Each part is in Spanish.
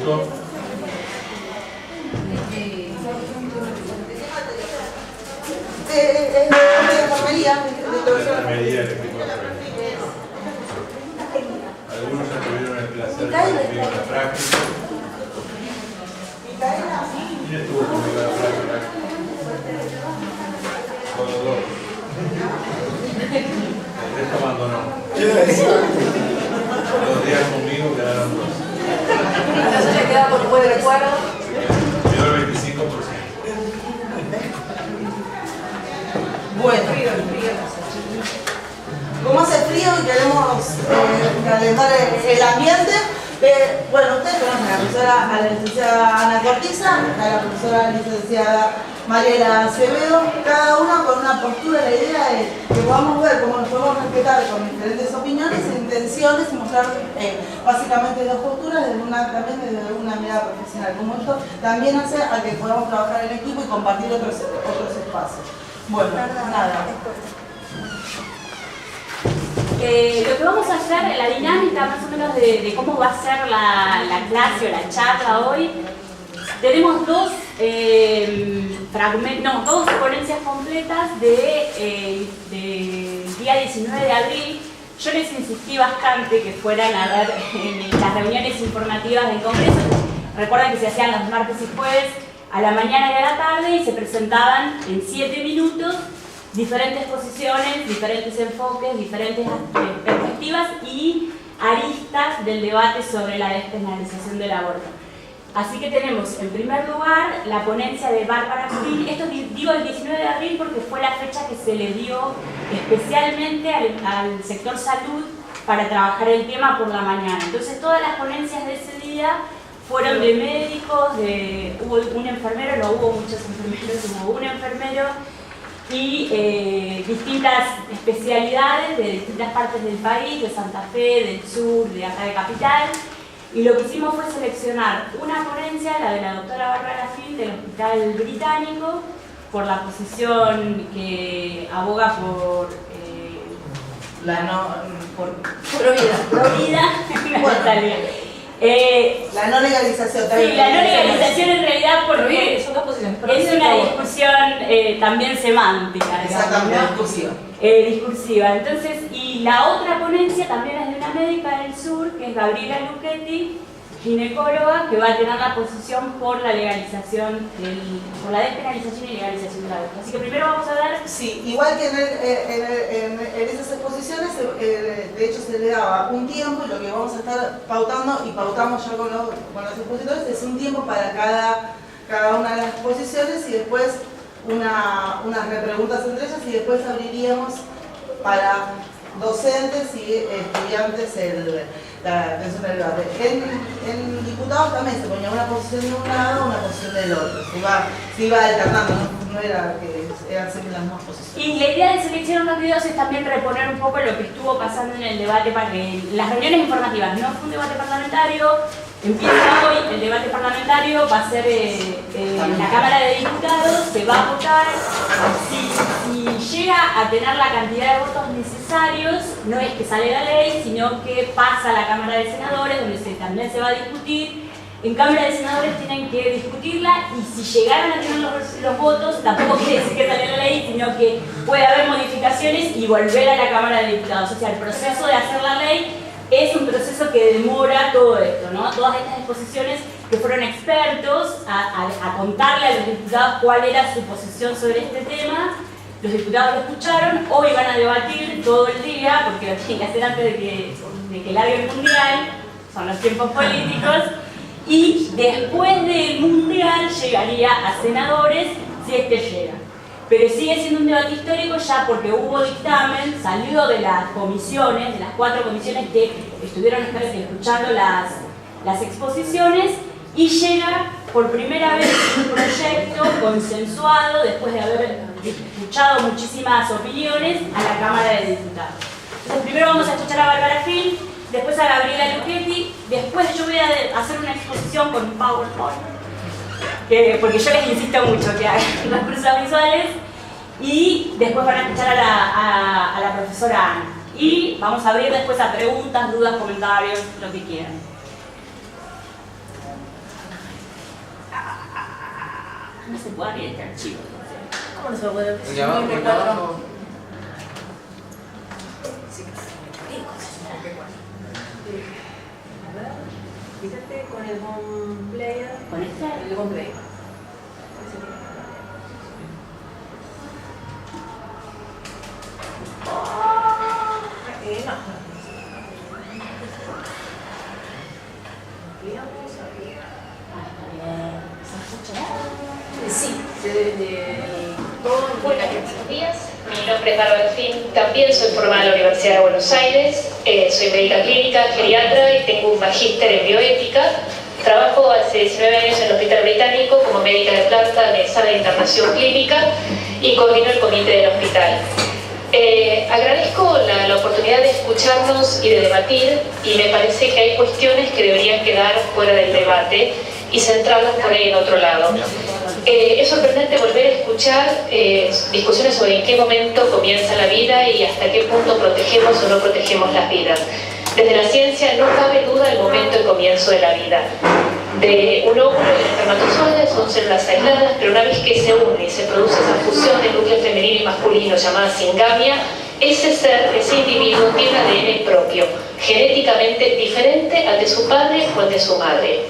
gusto. Enfermería, Enfermería, el equipo de enfermería. Algunos ya tuvieron el placer de vivir la práctica. ¿Quién estuvo conmigo en la práctica? Todos dos. El resto abandonó. 2 días conmigo quedaron 2. Entonces le queda por después de recuerdo. Quedó el 25%. Bueno, como hace frío y queremos calentar el ambiente, bueno, ustedes conocen a la licenciada Ana Cortiza, a la profesora licenciada Mariela Acevedo, cada una con una postura. La idea es que podamos ver cómo nos podemos respetar con diferentes opiniones e intenciones y mostrar básicamente dos posturas también desde una mirada profesional, como esto también hace a que podamos trabajar en equipo y compartir otros espacios. Bueno, nada. Lo que vamos a hacer, la dinámica más o menos de cómo va a ser la clase o la charla hoy, tenemos dos ponencias completas del día 19 de abril. Yo les insistí bastante que fueran a ver en las reuniones informativas del Congreso. Recuerden que se hacían los martes y jueves a la mañana y a la tarde y se presentaban en 7 minutos diferentes posiciones, diferentes enfoques, diferentes perspectivas y aristas del debate sobre la despenalización del aborto. Así que tenemos en primer lugar la ponencia de Bárbara Fil. Esto digo el 19 de abril porque fue la fecha que se le dio especialmente al sector salud para trabajar el tema por la mañana. Entonces todas las ponencias de ese día fueron de médicos, hubo un enfermero, no hubo muchos enfermeros, hubo un enfermero y distintas especialidades de distintas partes del país, de Santa Fe, del sur, de acá de Capital. Y lo que hicimos fue seleccionar una ponencia, la de la doctora Bárbara Fil del Hospital Británico, por la posición que aboga por Provida. La no legalización. Sí, la no legalización en realidad porque son dos posiciones. es una discusión también semántica. Exactamente, discursiva. Discursiva. Entonces, y la otra ponencia también es de una médica del sur, que es Gabriela Luchetti, ginecóloga, que va a tener la posición por la legalización, por la despenalización y legalización del aborto. Así que primero vamos a ver... Sí, igual que en esas exposiciones, de hecho se le daba un tiempo, y lo que vamos a estar pautando, y pautamos ya con los expositores, es un tiempo para cada una de las exposiciones y después unas repreguntas entre ellas, y después abriríamos para docentes y estudiantes la atención del debate. En diputados también se ponía una posición de un lado, una posición del otro. Se iba alternando, no era que eran siempre las mismas posiciones. Y la idea de seleccionar los videos es también reponer un poco lo que estuvo pasando en el debate, las reuniones informativas. No fue un debate parlamentario, empieza hoy el debate parlamentario, va a ser en la Cámara de Diputados, se va a votar. Si llega a tener la cantidad de votos necesarios, no es que sale la ley, sino que pasa a la Cámara de Senadores, donde también se va a discutir. En Cámara de Senadores tienen que discutirla y si llegaran a tener los votos, tampoco quiere decir que sale la ley, sino que puede haber modificaciones y volver a la Cámara de Diputados. O sea, el proceso de hacer la ley es un proceso que demora todo esto, ¿no? Todas estas exposiciones que fueron expertos a contarle a los diputados cuál era su posición sobre este tema. Los diputados lo escucharon, hoy van a debatir todo el día, porque lo tienen que hacer antes de que largue el mundial, son los tiempos políticos, y después del mundial llegaría a senadores si es que llega. Pero sigue siendo un debate histórico ya porque hubo dictamen, salió de las comisiones, de las 4 comisiones que estuvieron escuchando las exposiciones, y llega por primera vez un proyecto consensuado, después de haber escuchado muchísimas opiniones, a la Cámara de Diputados. Entonces primero vamos a escuchar a Bárbara Fil, después a Gabriela Luchetti, después yo voy a hacer una exposición con un PowerPoint, porque yo les insisto mucho que hagan recursos visuales, y después van a escuchar a la profesora Ana. Y vamos a abrir después a preguntas, dudas, comentarios, lo que quieran. No se puede abrir este archivo. ¿Cómo no se puede abrir? Allá abajo, allá abajo. Fíjate con el home player. ¿Con este? El home player. Sí, todo en Buenos días, mi nombre es Bárbara Fin, también soy formada en la Universidad de Buenos Aires, soy médica clínica, geriatra y tengo un magíster en bioética. Trabajo hace 19 años en el Hospital Británico como médica de planta de sala de internación clínica y coordino el comité del hospital. Agradezco la oportunidad de escucharnos y de debatir, y me parece que hay cuestiones que deberían quedar fuera del debate y centrarlas por ahí en otro lado. Es sorprendente volver a escuchar discusiones sobre en qué momento comienza la vida y hasta qué punto protegemos o no protegemos las vidas. Desde la ciencia no cabe duda el momento de comienzo de la vida. De un óvulo y el espermatozoide son células aisladas, pero una vez que se une y se produce esa fusión de núcleo femenino y masculino llamada singamia, ese ser, ese individuo tiene ADN propio, genéticamente diferente al de su padre o al de su madre.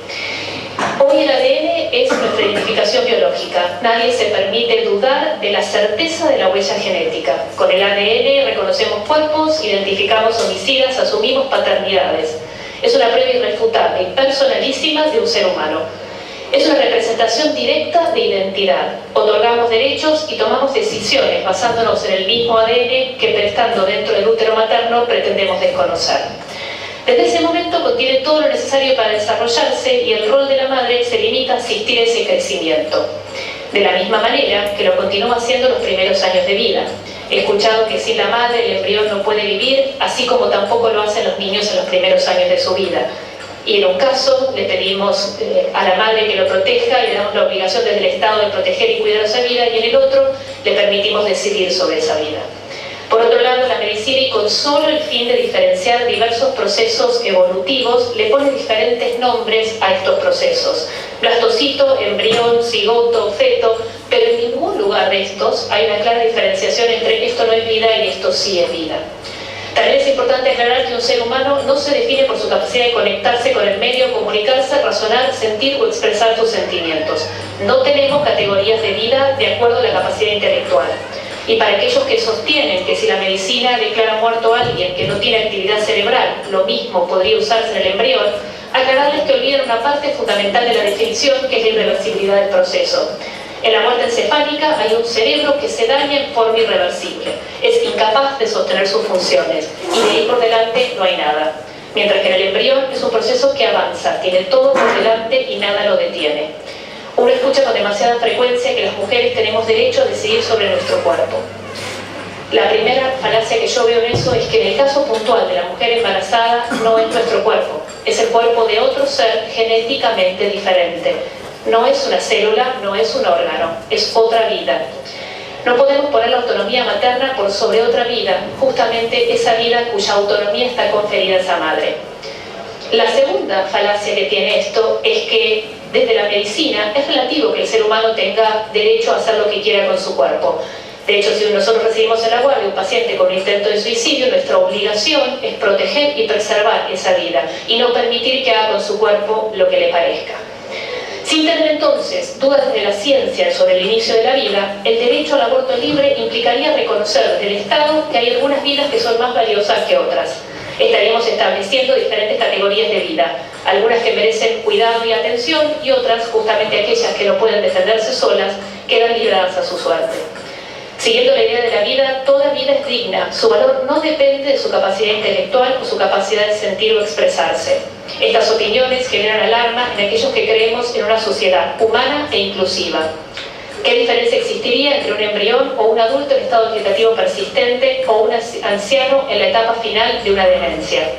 Hoy el ADN es nuestra identificación biológica. Nadie se permite dudar de la certeza de la huella genética. Con el ADN reconocemos cuerpos, identificamos homicidas, asumimos paternidades. Es una prueba irrefutable y personalísima de un ser humano. Es una representación directa de identidad. Otorgamos derechos y tomamos decisiones basándonos en el mismo ADN que, estando dentro del útero materno, pretendemos desconocer. Desde ese momento contiene todo lo necesario para desarrollarse y el rol de la madre se limita a asistir a ese crecimiento. De la misma manera que lo continúa haciendo los primeros años de vida. He escuchado que sin la madre el embrión no puede vivir, así como tampoco lo hacen los niños en los primeros años de su vida. Y en un caso le pedimos a la madre que lo proteja y le damos la obligación desde el Estado de proteger y cuidar esa vida, y en el otro le permitimos decidir sobre esa vida. Por otro lado, la medicina, y con solo el fin de diferenciar diversos procesos evolutivos, le pone diferentes nombres a estos procesos. Blastocito, embrión, cigoto, feto, pero en ningún lugar de estos hay una clara diferenciación entre esto no es vida y esto sí es vida. También es importante aclarar que un ser humano no se define por su capacidad de conectarse con el medio, comunicarse, razonar, sentir o expresar sus sentimientos. No tenemos categorías de vida de acuerdo a la capacidad intelectual. Y para aquellos que sostienen que si la medicina declara muerto a alguien que no tiene actividad cerebral, lo mismo podría usarse en el embrión, aclararles que olvidan una parte fundamental de la definición, que es la irreversibilidad del proceso. En la muerte encefálica hay un cerebro que se daña en forma irreversible, es incapaz de sostener sus funciones, y de ahí por delante no hay nada. Mientras que en el embrión es un proceso que avanza, tiene todo por delante y nada lo detiene. Uno escucha con demasiada frecuencia que las mujeres tenemos derecho a decidir sobre nuestro cuerpo. La primera falacia que yo veo en eso es que en el caso puntual de la mujer embarazada no es nuestro cuerpo, es el cuerpo de otro ser genéticamente diferente. No es una célula, no es un órgano, es otra vida. No podemos poner la autonomía materna por sobre otra vida, justamente esa vida cuya autonomía está conferida a esa madre. La segunda falacia que tiene esto es que desde la medicina es relativo que el ser humano tenga derecho a hacer lo que quiera con su cuerpo. De hecho, si nosotros recibimos en la guardia un paciente con un intento de suicidio, nuestra obligación es proteger y preservar esa vida y no permitir que haga con su cuerpo lo que le parezca. Sin tener entonces dudas de la ciencia sobre el inicio de la vida, el derecho al aborto libre implicaría reconocer desde el Estado que hay algunas vidas que son más valiosas que otras. Estaríamos estableciendo diferentes categorías de vida, algunas que merecen cuidado y atención y otras, justamente aquellas que no pueden defenderse solas, quedan libradas a su suerte. Siguiendo la idea de la vida, toda vida es digna, su valor no depende de su capacidad intelectual o su capacidad de sentir o expresarse. Estas opiniones generan alarma en aquellos que creemos en una sociedad humana e inclusiva. ¿Qué diferencia existiría entre un embrión o un adulto en estado vegetativo persistente o un anciano en la etapa final de una demencia?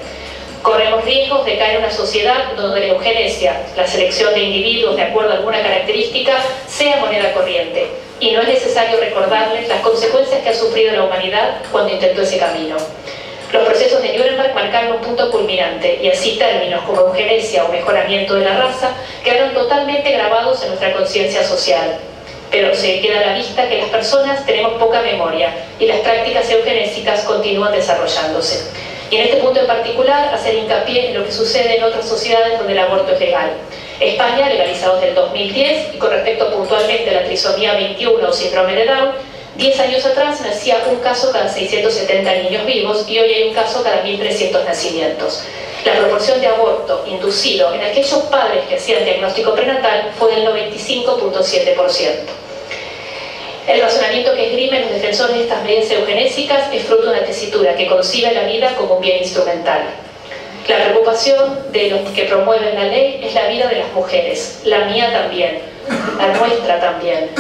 Corremos riesgos de caer en una sociedad donde la eugenesia, la selección de individuos de acuerdo a alguna característica, sea moneda corriente, y no es necesario recordarles las consecuencias que ha sufrido la humanidad cuando intentó ese camino. Los procesos de Nuremberg marcaron un punto culminante, y así términos como eugenesia o mejoramiento de la raza quedaron totalmente grabados en nuestra conciencia social. pero se queda a la vista que las personas tenemos poca memoria y las prácticas eugenésicas continúan desarrollándose. Y en este punto en particular, hacer hincapié en lo que sucede en otras sociedades donde el aborto es legal. España, legalizado desde el 2010, y con respecto puntualmente a la trisomía 21 o síndrome de Down, 10 años atrás nacía un caso cada 670 niños vivos y hoy hay un caso cada 1.300 nacimientos. La proporción de aborto inducido en aquellos padres que hacían diagnóstico prenatal fue del 95.7%. El razonamiento que esgrimen los defensores de estas medidas eugenésicas es fruto de una tesitura que concibe la vida como un bien instrumental. La preocupación de los que promueven la ley es la vida de las mujeres, la mía también, la nuestra también.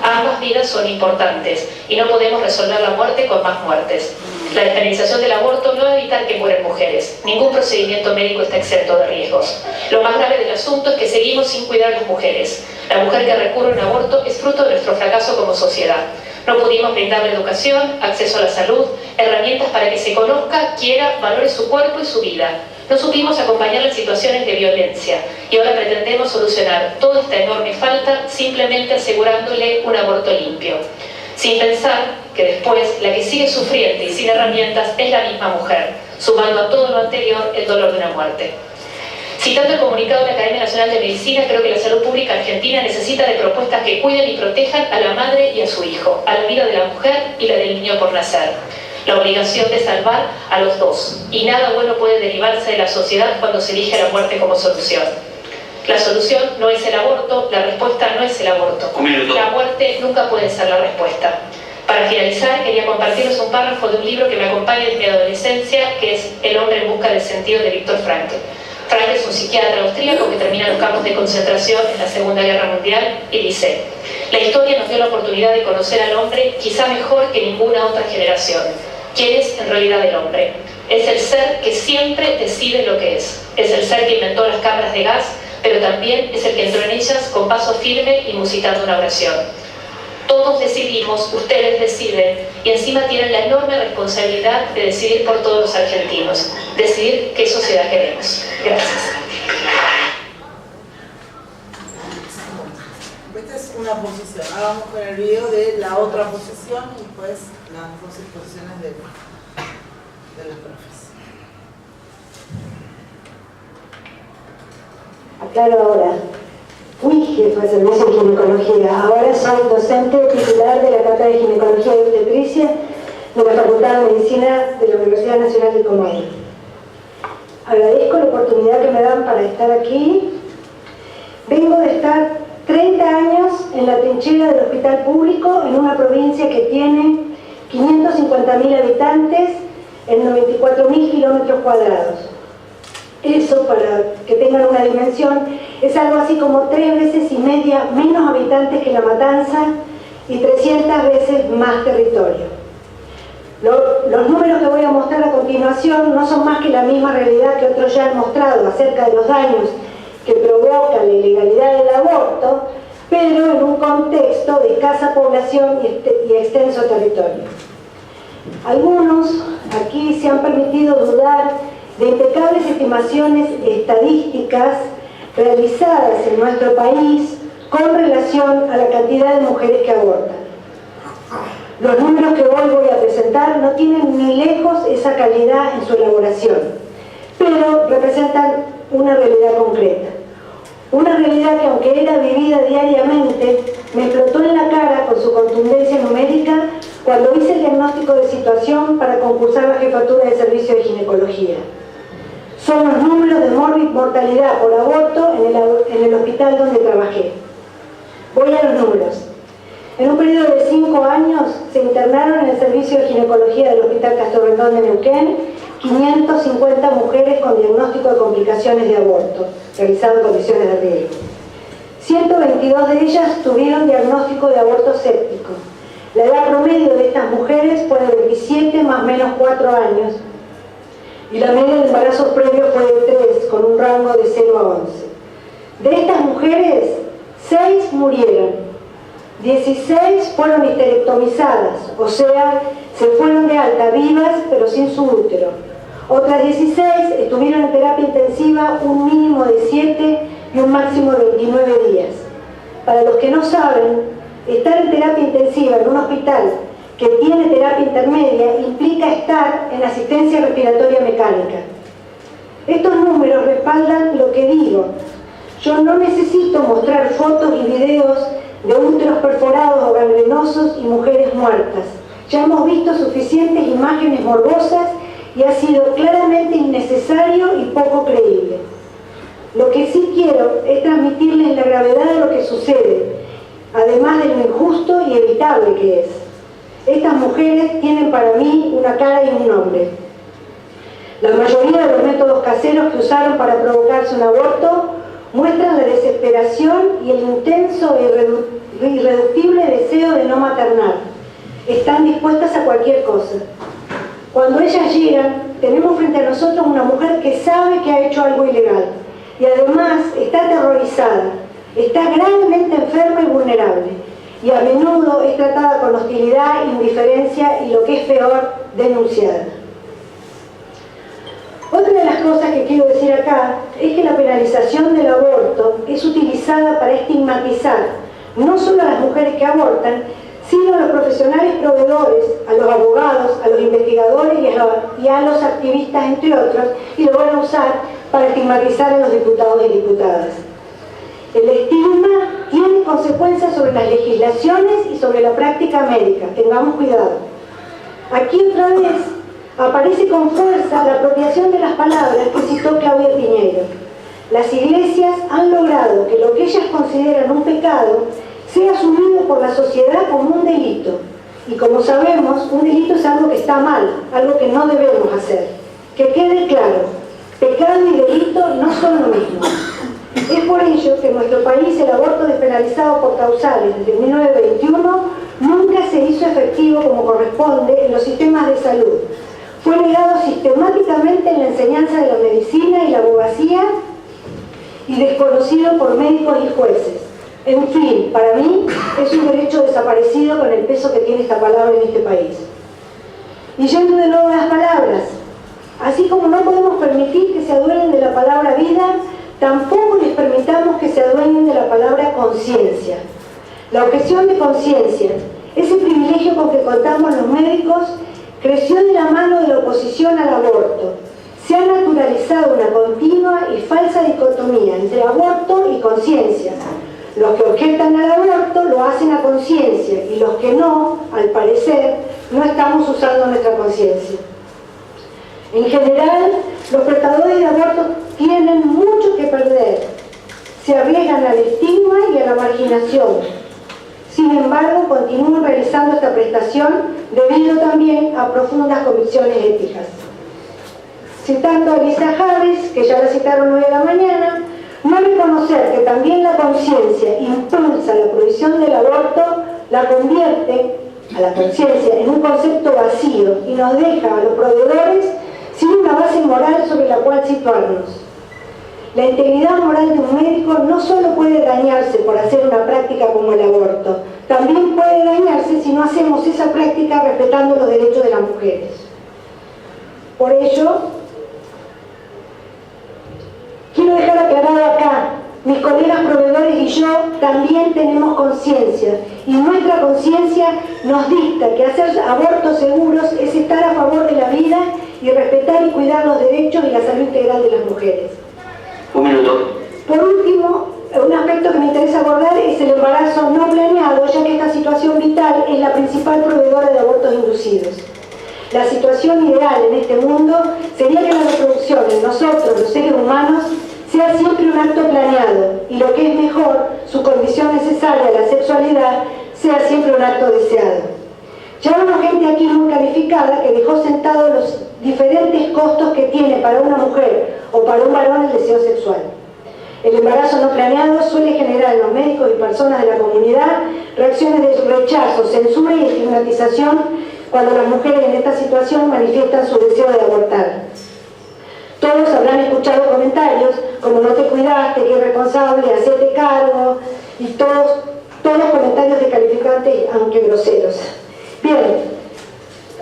Ambas vidas son importantes y no podemos resolver la muerte con más muertes. La despenalización del aborto no va a evitar que mueran mujeres. Ningún procedimiento médico está exento de riesgos. Lo más grave del asunto es que seguimos sin cuidar a las mujeres. La mujer que recurre a un aborto es fruto de nuestro fracaso como sociedad. No pudimos brindarle educación, acceso a la salud, herramientas para que se conozca, quiera, valore su cuerpo y su vida. No supimos acompañarla en situaciones de violencia y ahora pretendemos solucionar toda esta enorme falta simplemente asegurándole un aborto limpio, sin pensar que después la que sigue sufriendo y sin herramientas es la misma mujer, sumando a todo lo anterior el dolor de una muerte. Citando el comunicado de la Academia Nacional de Medicina, creo que la salud pública argentina necesita de propuestas que cuiden y protejan a la madre y a su hijo, a la vida de la mujer y la del niño por nacer. La obligación de salvar a los dos, y nada bueno puede derivarse de la sociedad cuando se elige la muerte como solución. La solución no es el aborto, la respuesta no es el aborto. La muerte nunca puede ser la respuesta. Para finalizar, quería compartirles un párrafo de un libro que me acompaña desde mi adolescencia, que es El hombre en busca del sentido de Viktor Frankl. Frankl es un psiquiatra austríaco que termina en los campos de concentración en la Segunda Guerra Mundial y dice: la historia nos dio la oportunidad de conocer al hombre quizá mejor que ninguna otra generación. ¿Quién es en realidad el hombre? Es el ser que siempre decide lo que es. Es el ser que inventó las cámaras de gas, pero también es el que entró en ellas con paso firme y musitando una oración. Todos decidimos, ustedes deciden, y encima tienen la enorme responsabilidad de decidir por todos los argentinos, decidir qué sociedad queremos. Gracias. Esta es una posición. Ahora vamos con el video de la otra posición y después las dos exposiciones de los profes. Aclaro ahora. Fui jefa de servicio de ginecología. Ahora soy docente titular de la Cátedra de Ginecología y Obstetricia de la Facultad de Medicina de la Universidad Nacional de Comodoro. Agradezco la oportunidad que me dan para estar aquí. Vengo de estar 30 años en la trinchera del hospital público en una provincia que tiene 550.000 habitantes en 94.000 kilómetros cuadrados. Eso, para que tengan una dimensión, es algo así como 3 veces y media menos habitantes que La Matanza y 300 veces más territorio. Los números que voy a mostrar a continuación no son más que la misma realidad que otros ya han mostrado acerca de los daños que provoca la ilegalidad del aborto, pero en un contexto de escasa población y extenso territorio. Algunos aquí se han permitido dudar de impecables estimaciones estadísticas realizadas en nuestro país con relación a la cantidad de mujeres que abortan. Los números que hoy voy a presentar no tienen ni lejos esa calidad en su elaboración, pero representan una realidad concreta. Una realidad que, aunque era vivida diariamente, me explotó en la cara con su contundencia numérica cuando hice el diagnóstico de situación para concursar la jefatura de servicio de ginecología. Son los números de mortalidad por aborto en el hospital donde trabajé. Voy a los números. En un periodo de 5 años se internaron en el servicio de ginecología del Hospital Castorrendón de Neuquén 550 mujeres con diagnóstico de complicaciones de aborto, realizado en condiciones de riesgo. 122 de ellas tuvieron diagnóstico de aborto séptico. La edad promedio de estas mujeres fue de 27 más o menos 4 años, y la media de embarazos previos fue de 3, con un rango de 0 a 11. De estas mujeres, 6 murieron, 16 fueron histerectomizadas, o sea, se fueron de alta vivas pero sin su útero. Otras 16 estuvieron en terapia intensiva un mínimo de 7 y un máximo de 29 días. Para los que no saben, estar en terapia intensiva en un hospital que tiene terapia intermedia implica estar en asistencia respiratoria mecánica. Estos números respaldan lo que digo. Yo no necesito mostrar fotos y videos de úteros perforados o gangrenosos y mujeres muertas. Ya hemos visto suficientes imágenes morbosas y ha sido claramente innecesario y poco creíble. Lo que sí quiero es transmitirles la gravedad de lo que sucede, además de lo injusto y evitable que es. Estas mujeres tienen para mí una cara y un nombre. La mayoría de los métodos caseros que usaron para provocarse un aborto muestran la desesperación y el intenso e irreductible deseo de no maternar. Están dispuestas a cualquier cosa. Cuando ellas llegan, tenemos frente a nosotros una mujer que sabe que ha hecho algo ilegal y además está aterrorizada, está gravemente enferma y vulnerable y a menudo es tratada con hostilidad, indiferencia y, lo que es peor, denunciada. Otra de las cosas que quiero decir acá es que la penalización del aborto es utilizada para estigmatizar no solo a las mujeres que abortan, sino a los profesionales proveedores, a los abogados, a los investigadores y a los activistas, entre otros, y lo van a usar para estigmatizar a los diputados y diputadas. El estigma tiene consecuencias sobre las legislaciones y sobre la práctica médica. Tengamos cuidado. Aquí otra vez aparece con fuerza la apropiación de las palabras que citó Claudia Piñeiro. Las iglesias han logrado que lo que ellas consideran un pecado sea asumido por la sociedad como un delito. Y como sabemos, un delito es algo que está mal, algo que no debemos hacer. Que quede claro, pecado y delito no son lo mismo. Es por ello que en nuestro país el aborto despenalizado por causales desde 1921 nunca se hizo efectivo como corresponde en los sistemas de salud. Fue negado sistemáticamente en la enseñanza de la medicina y la abogacía y desconocido por médicos y jueces. En fin, para mí es un derecho desaparecido con el peso que tiene esta palabra en este país. Y yendo de nuevo a las palabras, así como no podemos permitir que se adueñen de la palabra vida, tampoco les permitamos que se adueñen de la palabra conciencia. La objeción de conciencia, ese privilegio con que contamos los médicos, creció de la mano de la oposición al aborto. Se ha naturalizado una continua y falsa dicotomía entre aborto y conciencia. Los que objetan al aborto lo hacen a conciencia y los que no, al parecer, no estamos usando nuestra conciencia. En general, los prestadores de aborto tienen mucho que perder. Se arriesgan al estigma y a la marginación. Sin embargo, continúan realizando esta prestación debido también a profundas convicciones éticas. Citando a Lisa Harris, que ya la citaron hoy a la mañana, no reconocer que también la conciencia impulsa la prohibición del aborto la convierte a la conciencia en un concepto vacío y nos deja a los proveedores sin una base moral sobre la cual situarnos. La integridad moral de un médico no solo puede dañarse por hacer una práctica como el aborto, también puede dañarse si no hacemos esa práctica respetando los derechos de las mujeres. Por ello, quiero dejar aclarado acá, mis colegas proveedores y yo también tenemos conciencia, y nuestra conciencia nos dicta que hacer abortos seguros es estar a favor de la vida y respetar y cuidar los derechos y la salud integral de las mujeres. Un minuto. Por último, un aspecto que me interesa abordar es el embarazo no planeado, ya que esta situación vital es la principal proveedora de abortos inducidos. La situación ideal en este mundo sería que la reproducción en nosotros, los seres humanos, sea siempre un acto planeado y, lo que es mejor, su condición necesaria a la sexualidad sea siempre un acto deseado. Ya hubo gente aquí muy calificada que dejó sentados los diferentes costos que tiene para una mujer o para un varón el deseo sexual. El embarazo no planeado suele generar en los médicos y personas de la comunidad reacciones de rechazo, censura y estigmatización cuando las mujeres en esta situación manifiestan su deseo de abortar. Todos habrán escuchado comentarios como no te cuidaste, qué irresponsable, hacete cargo, y todos comentarios descalificantes aunque groseros. Bien,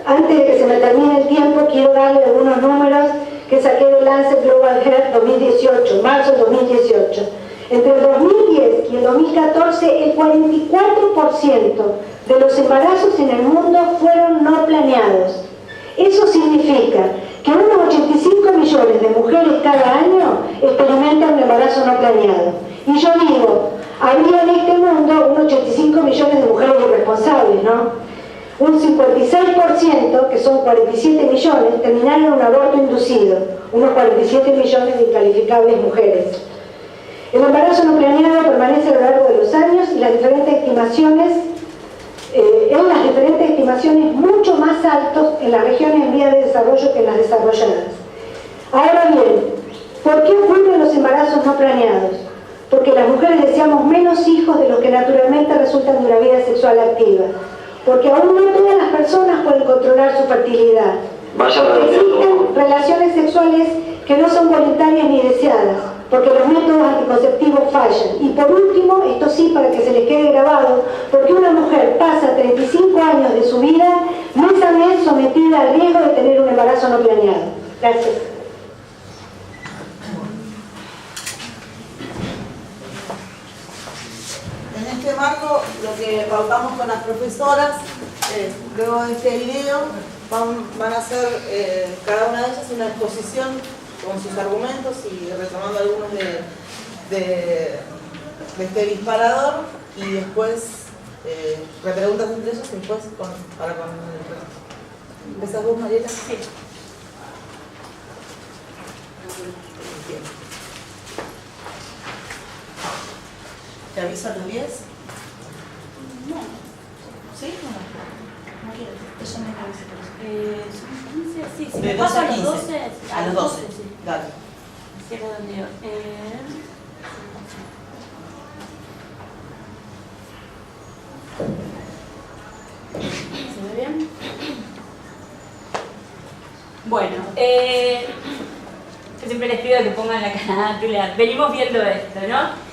antes de que se me termine el tiempo, quiero darle algunos números que saqué del Lancet Global Health 2018, marzo de 2018. Entre el 2010 y el 2014, el 44% de los embarazos en el mundo fueron no planeados. Eso significa que unos 85 millones de mujeres cada año experimentan un embarazo no planeado. Y yo digo, habría en este mundo unos 85 millones de mujeres irresponsables, ¿no? Un 56%, que son 47 millones, terminaron en un aborto inducido, unos 47 millones de incalificables mujeres. El embarazo no planeado permanece a lo largo de los años y las diferentes estimaciones, mucho más altos en las regiones en vías de desarrollo que en las desarrolladas. Ahora bien, ¿por qué ocurren los embarazos no planeados? Porque las mujeres deseamos menos hijos de los que naturalmente resultan de una vida sexual activa. Porque aún no todas las personas pueden controlar su fertilidad. Porque existen relaciones sexuales que no son voluntarias ni deseadas, porque los métodos anticonceptivos fallan. Y por último, esto sí para que se les quede grabado, porque una mujer pasa 35 años de su vida mes a mes sometida al riesgo de tener un embarazo no planeado. Gracias. En este marco, lo que pautamos con las profesoras, luego de este video, van a hacer cada una de ellas una exposición con sus argumentos y retomando algunos de este disparador, y después repreguntas entre ellos y después ahora con el resto. ¿Empezás vos, Mariela? Sí. Bien. ¿Te aviso a los 10? No. ¿Sí o no? No quiero. Ella me avisa. Son 15, sí. Si De me 12 paso a a los 15. 12. A los 12, sí. dale. Cierro donde yo. ¿Se ve bien? Bueno, yo siempre les pido que pongan la carátula. Venimos viendo esto, ¿no?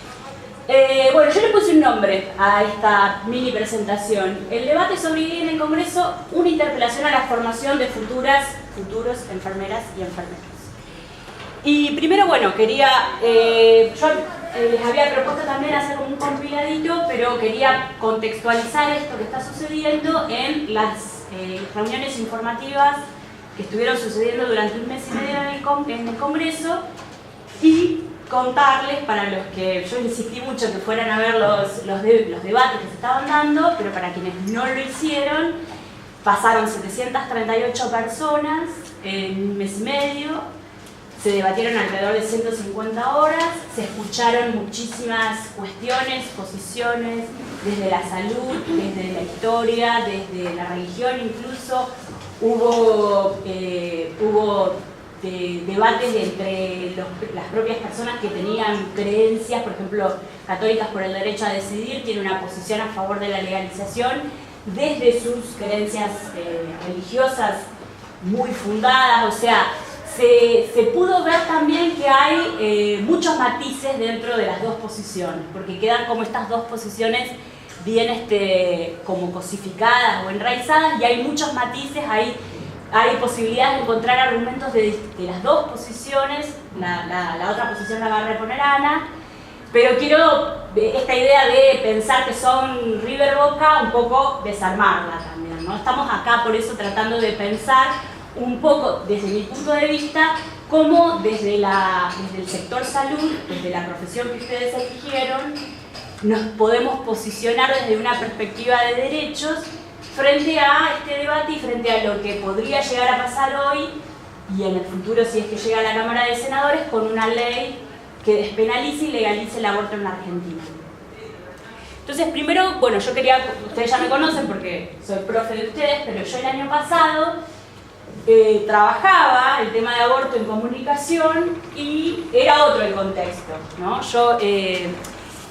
Bueno, yo le puse un nombre a esta mini presentación. El debate sobre IDI en el Congreso, una interpelación a la formación de futuros enfermeras y enfermeros. Y primero, bueno, quería, yo les había propuesto también hacer un compiladito, pero quería contextualizar esto que está sucediendo en las reuniones informativas que estuvieron sucediendo durante un mes y medio en el Congreso, y contarles, para los que yo insistí mucho que fueran a ver los debates que se estaban dando, pero para quienes no lo hicieron, pasaron 738 personas en un mes y medio, se debatieron alrededor de 150 horas, se escucharon muchísimas cuestiones, posiciones, desde la salud, desde la historia, desde la religión incluso. Hubo debates entre las propias personas que tenían creencias, por ejemplo, Católicas por el Derecho a Decidir tiene una posición a favor de la legalización desde sus creencias religiosas muy fundadas. O sea, se pudo ver también que hay muchos matices dentro de las dos posiciones, porque quedan como estas dos posiciones bien como cosificadas o enraizadas, y hay muchos matices, hay posibilidades de encontrar argumentos de las dos posiciones. La otra posición la va a reponer Ana, pero quiero esta idea de pensar que son River Boca un poco desarmarla también, ¿no? Estamos acá por eso tratando de pensar un poco desde mi punto de vista cómo desde el sector salud, desde la profesión que ustedes eligieron, nos podemos posicionar desde una perspectiva de derechos frente a este debate y frente a lo que podría llegar a pasar hoy y en el futuro, si es que llega a la Cámara de Senadores, con una ley que despenalice y legalice el aborto en la Argentina. Entonces, primero, bueno, yo quería, ustedes ya me conocen porque soy profe de ustedes, pero yo el año pasado trabajaba el tema de aborto en comunicación y era otro el contexto, ¿no? Yo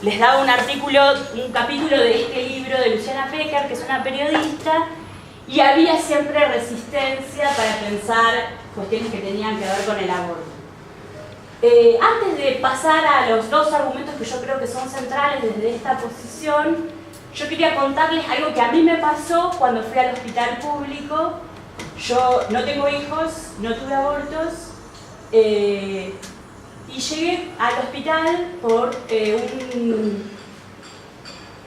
les daba un capítulo de este libro de Luciana Pecker, que es una periodista, y había siempre resistencia para pensar cuestiones que tenían que ver con el aborto. Antes de pasar a los dos argumentos que yo creo que son centrales desde esta posición, yo quería contarles algo que a mí me pasó cuando fui al hospital público. Yo no tengo hijos, no tuve abortos, y llegué al hospital por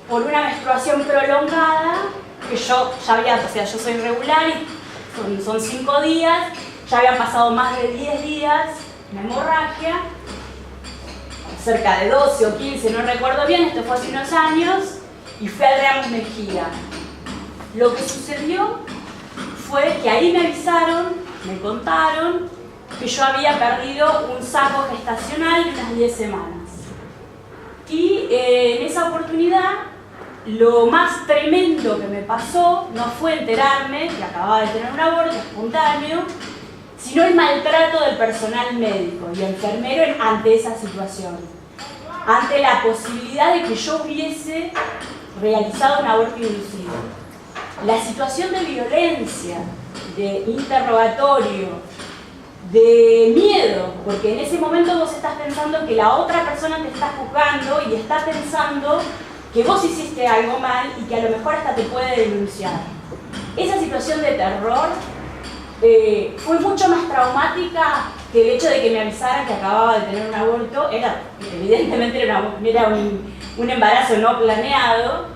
por una menstruación prolongada, que yo ya había, o sea, yo soy regular y son 5 días, ya habían pasado más de 10 días de hemorragia, cerca de 12 o 15, no recuerdo bien, esto fue hace unos años, y fui al Ramos Mejía. Lo que sucedió fue que ahí me avisaron, me contaron, que yo había perdido un saco gestacional de unas 10 semanas. Y en esa oportunidad, lo más tremendo que me pasó no fue enterarme que acababa de tener un aborto espontáneo, sino el maltrato del personal médico y enfermero ante esa situación, ante la posibilidad de que yo hubiese realizado un aborto inducido. La situación de violencia, de interrogatorio, de miedo, porque en ese momento vos estás pensando que la otra persona te está juzgando y está pensando que vos hiciste algo mal y que a lo mejor hasta te puede denunciar. Esa situación de terror fue mucho más traumática que el hecho de que me avisaran que acababa de tener un aborto. Evidentemente era un embarazo no planeado,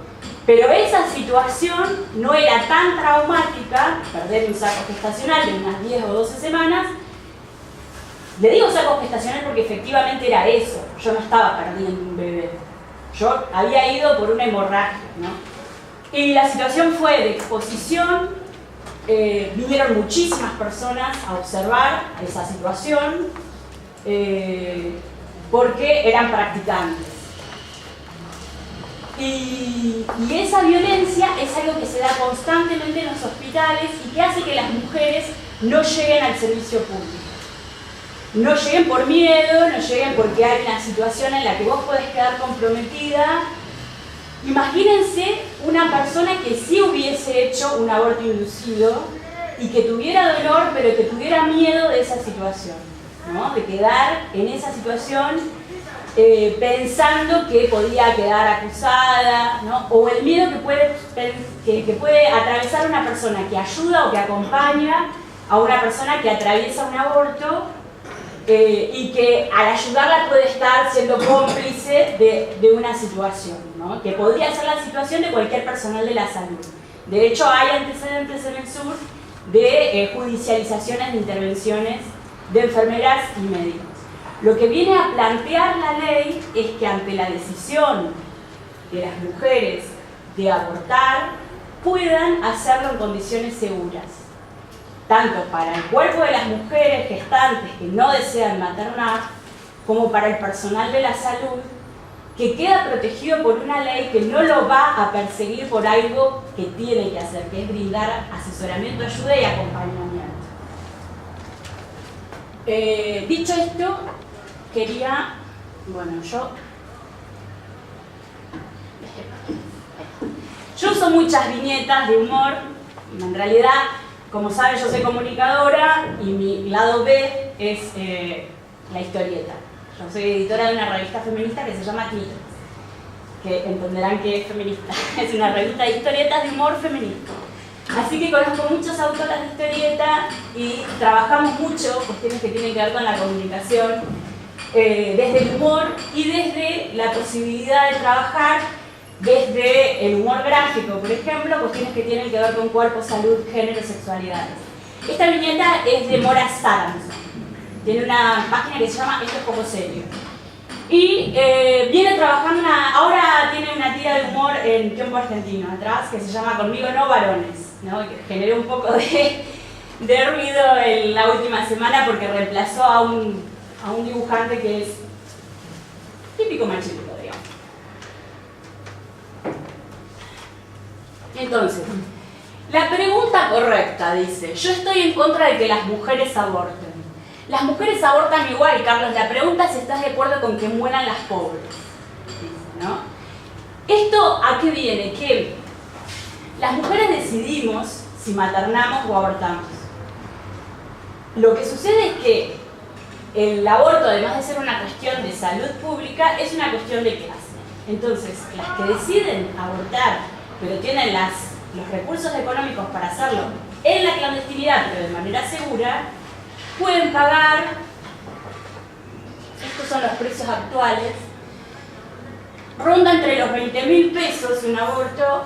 pero esa situación no era tan traumática, perder un saco gestacional de unas 10 o 12 semanas. Le digo saco gestacional porque efectivamente era eso, yo no estaba perdiendo un bebé. Yo había ido por una hemorragia, ¿no? Y la situación fue de exposición, vinieron muchísimas personas a observar esa situación porque eran practicantes. Y esa violencia es algo que se da constantemente en los hospitales y que hace que las mujeres no lleguen al servicio público. No lleguen por miedo, no lleguen porque hay una situación en la que vos podés quedar comprometida. Imagínense una persona que sí hubiese hecho un aborto inducido y que tuviera dolor, pero que tuviera miedo de esa situación, ¿no? De quedar en esa situación pensando que podía quedar acusada, ¿no? O el miedo que puede atravesar una persona que ayuda o que acompaña a una persona que atraviesa un aborto. Y que al ayudarla puede estar siendo cómplice de una situación, ¿no? Que podría ser la situación de cualquier personal de la salud. De hecho, hay antecedentes en el sur de judicializaciones de intervenciones de enfermeras y médicos. Lo que viene a plantear la ley es que ante la decisión de las mujeres de abortar, puedan hacerlo en condiciones seguras, tanto para el cuerpo de las mujeres gestantes que no desean maternar, como para el personal de la salud, que queda protegido por una ley que no lo va a perseguir por algo que tiene que hacer, que es brindar asesoramiento, ayuda y acompañamiento. Dicho esto, quería, yo uso muchas viñetas de humor, en realidad, como saben, yo soy comunicadora y mi lado B es la historieta. Yo soy editora de una revista feminista que se llama Clítoris, que entenderán que es feminista. Es una revista de historietas de humor feminista. Así que conozco muchas autoras de historieta y trabajamos mucho cuestiones que tienen que ver con la comunicación, desde el humor y desde la posibilidad de trabajar desde el humor gráfico, por ejemplo, cuestiones que tienen que ver con cuerpo, salud, género, sexualidades. Esta viñeta es de Mora Saranson. Tiene una página que se llama Esto es poco serio. Y viene trabajando, ahora tiene una tira de humor en tiempo argentino atrás, que se llama Conmigo no varones, ¿no? Que generó un poco de ruido en la última semana porque reemplazó a un dibujante que es típico machito, digamos. Entonces, la pregunta correcta dice, yo estoy en contra de que las mujeres aborten. Las mujeres abortan igual, Carlos. La pregunta es si estás de acuerdo con que mueran las pobres, ¿no? ¿Esto a qué viene? Que las mujeres decidimos si maternamos o abortamos. Lo que sucede es que el aborto, además de ser una cuestión de salud pública, es una cuestión de clase. Entonces, las que deciden abortar, pero tienen los recursos económicos para hacerlo en la clandestinidad, pero de manera segura, pueden pagar, estos son los precios actuales, ronda entre los 20.000 pesos un aborto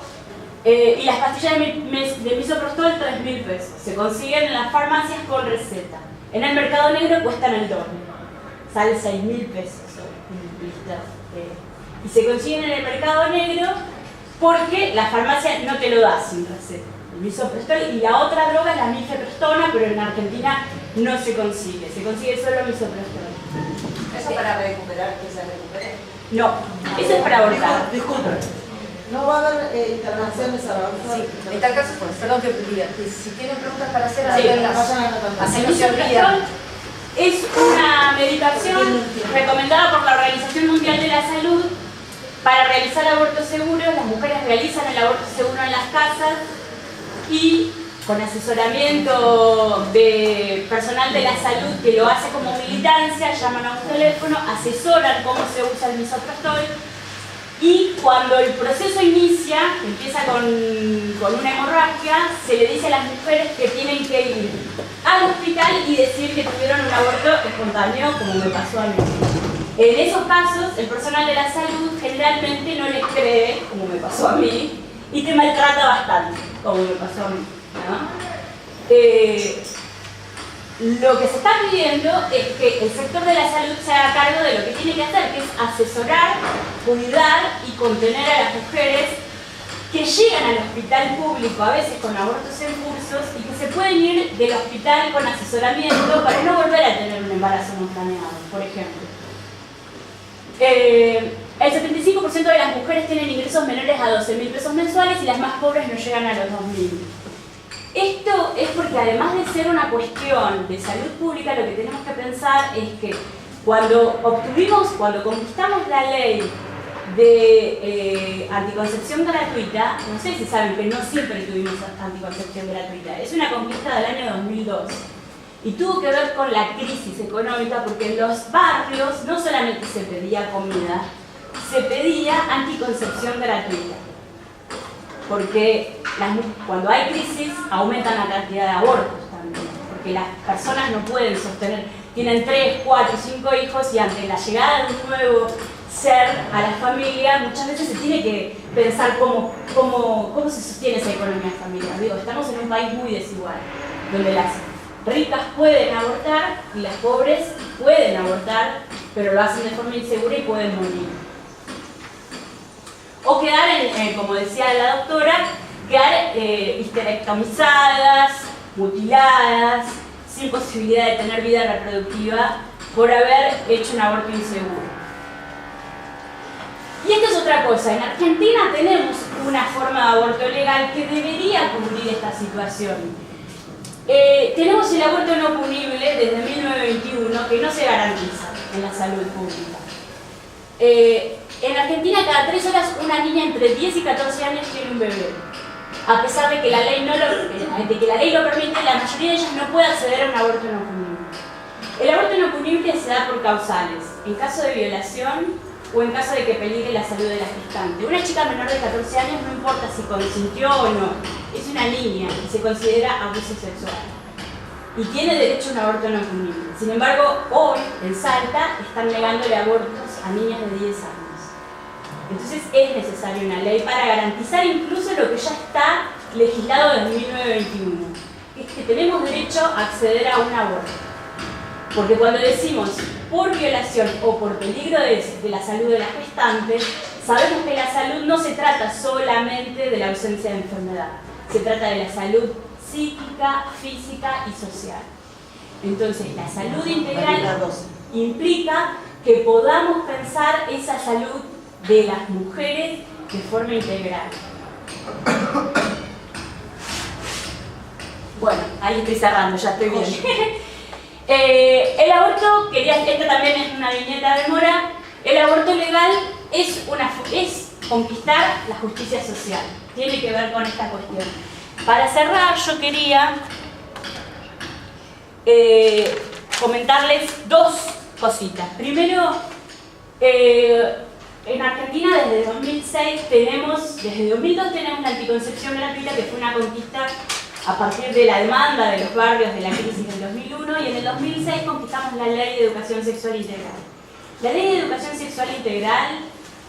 y las pastillas de misoprostol 3.000 pesos. Se consiguen en las farmacias con receta. En el mercado negro cuestan el doble, sale 6.000 pesos un blister. Y se consiguen en el mercado negro porque la farmacia no te lo da sin receta. El misoprostol y la otra droga es la mifeprostona, pero en Argentina no se consigue solo misoprostol. ¿Eso para recuperar, que se recupere? No, eso es para abortar. Disculpe. No va a haber internaciones a la Sí, en tal caso, perdón que diga, que si tienen preguntas para hacer, Sí, háganlas. vayan anotando. Así El no se misoprostol olvidan. es una medicación recomendada por la Organización Mundial de la Salud para realizar abortos seguros. Las mujeres realizan el aborto seguro en las casas y con asesoramiento de personal de la salud que lo hace como militancia, llaman a un teléfono, asesoran cómo se usa el misoprostol. Y cuando el proceso inicia, empieza con una hemorragia, se le dice a las mujeres que tienen que ir al hospital y decir que tuvieron un aborto espontáneo, como me pasó a mí. En esos casos, el personal de la salud generalmente no les cree, como me pasó a mí, y te maltrata bastante, como me pasó a mí, ¿no? Lo que se está pidiendo es que el sector de la salud se haga cargo de lo que tiene que hacer, que es asesorar, cuidar y contener a las mujeres que llegan al hospital público, a veces con abortos en cursos, y que se pueden ir del hospital con asesoramiento para no volver a tener un embarazo no planeado, por ejemplo. El 75% de las mujeres tienen ingresos menores a 12.000 pesos mensuales y las más pobres no llegan a los 2.000. Esto es porque además de ser una cuestión de salud pública, lo que tenemos que pensar es que cuando conquistamos la ley de anticoncepción gratuita, no sé si saben que no siempre tuvimos anticoncepción gratuita, es una conquista del año 2002 y tuvo que ver con la crisis económica porque en los barrios no solamente se pedía comida, se pedía anticoncepción gratuita. Porque cuando hay crisis aumentan la cantidad de abortos también, porque las personas no pueden sostener, tienen 3, 4, 5 hijos y ante la llegada de un nuevo ser a la familia muchas veces se tiene que pensar cómo se sostiene esa economía familiar. Digo, estamos en un país muy desigual, donde las ricas pueden abortar y las pobres pueden abortar, pero lo hacen de forma insegura y pueden morir. O quedar, como decía la doctora, quedar histerectomizadas, mutiladas, sin posibilidad de tener vida reproductiva por haber hecho un aborto inseguro. Y esto es otra cosa, en Argentina tenemos una forma de aborto legal que debería cubrir esta situación. Tenemos el aborto no punible desde 1921 que no se garantiza en la salud pública. En Argentina cada 3 horas una niña entre 10 y 14 años tiene un bebé. A pesar de que la ley lo permite, la mayoría de ellas no puede acceder a un aborto no punible. El aborto no punible se da por causales, en caso de violación o en caso de que peligre la salud de la gestante. Una chica menor de 14 años no importa si consintió o no, es una niña y se considera abuso sexual. Y tiene derecho a un aborto no punible. Sin embargo, hoy en Salta están negándole abortos a niñas de 10 años. Entonces es necesaria una ley para garantizar incluso lo que ya está legislado desde 1921, que es que tenemos derecho a acceder a un aborto. Porque cuando decimos por violación o por peligro de la salud de la gestante, sabemos que la salud no se trata solamente de la ausencia de enfermedad, se trata de la salud psíquica, física y social. Entonces la salud integral implica que podamos pensar esa salud de las mujeres de forma integral. Bueno, ahí estoy cerrando, ya estoy bien. El aborto, esta también es una viñeta de Mora, el aborto legal es conquistar la justicia social, tiene que ver con esta cuestión. Para cerrar, yo quería comentarles 2 cositas. Primero, en Argentina desde 2006 desde 2002 tenemos la anticoncepción gratuita, que fue una conquista a partir de la demanda de los barrios de la crisis del 2001, y en el 2006 conquistamos la Ley de Educación Sexual Integral. La Ley de Educación Sexual Integral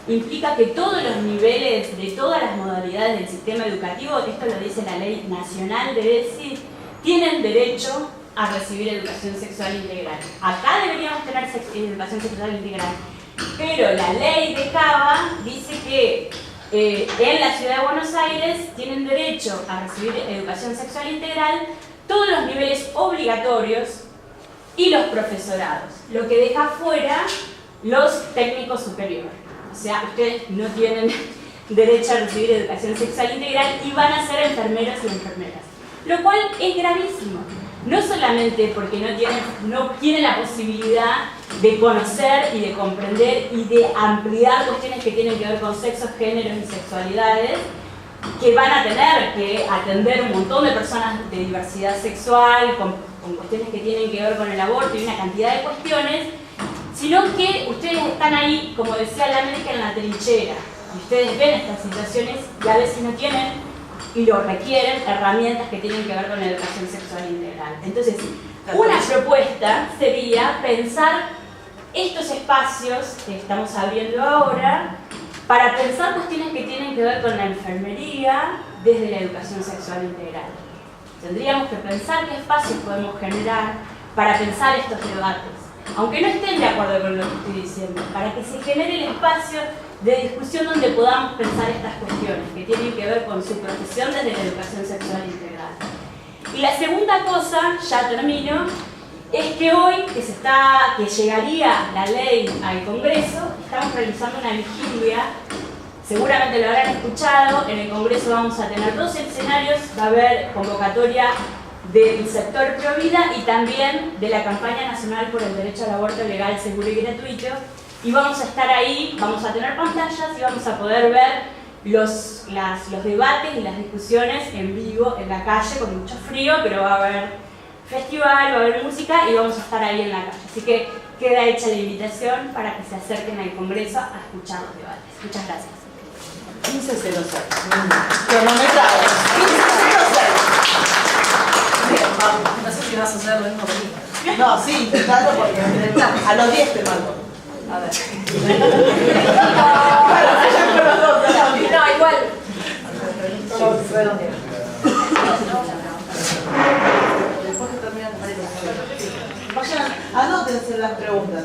implica que todos los niveles de todas las modalidades del sistema educativo, esto lo dice la Ley Nacional de ESI, tienen derecho a recibir educación sexual integral. Acá deberíamos tener educación sexual integral, pero la ley de Cava dice que en la Ciudad de Buenos Aires tienen derecho a recibir educación sexual integral todos los niveles obligatorios y los profesorados, lo que deja fuera los técnicos superiores. O sea, ustedes no tienen derecho a recibir educación sexual integral y van a ser enfermeros y enfermeras. Lo cual es gravísimo. No solamente porque no tienen la posibilidad de conocer y de comprender y de ampliar cuestiones que tienen que ver con sexos, géneros y sexualidades, que van a tener que atender un montón de personas de diversidad sexual, con cuestiones que tienen que ver con el aborto y una cantidad de cuestiones, sino que ustedes están ahí, como decía la América, en la trinchera. Y ustedes ven estas situaciones y a veces no tienen y lo requieren herramientas que tienen que ver con la educación sexual integral. Entonces, una propuesta sería pensar estos espacios que estamos abriendo ahora para pensar cuestiones que tienen que ver con la enfermería desde la educación sexual integral. Tendríamos que pensar qué espacios podemos generar para pensar estos debates, aunque no estén de acuerdo con lo que estoy diciendo, para que se genere el espacio de discusión donde podamos pensar estas cuestiones que tienen que ver con su profesión desde la educación sexual integral. Y la segunda cosa, ya termino, es que hoy que llegaría la ley al Congreso, estamos realizando una vigilia, seguramente lo habrán escuchado, en el Congreso vamos a tener 2 escenarios, va a haber convocatoria del sector Provida y también de la campaña nacional por el derecho al aborto legal, seguro y gratuito. Y vamos a estar ahí, vamos a tener pantallas y vamos a poder ver los debates y las discusiones en vivo en la calle con mucho frío, pero va a haber festival, va a haber música y vamos a estar ahí en la calle. Así que queda hecha la invitación para que se acerquen al Congreso a escuchar los debates. Muchas gracias. 15:06. Cronometrado. 15:06. Bien, vamos. No sé si vas a hacer lo mismo que mí. No, sí, intentando porque a los 10 te mando. A ver. No, igual. Redondeo. Después que terminan vayan, anótense las preguntas.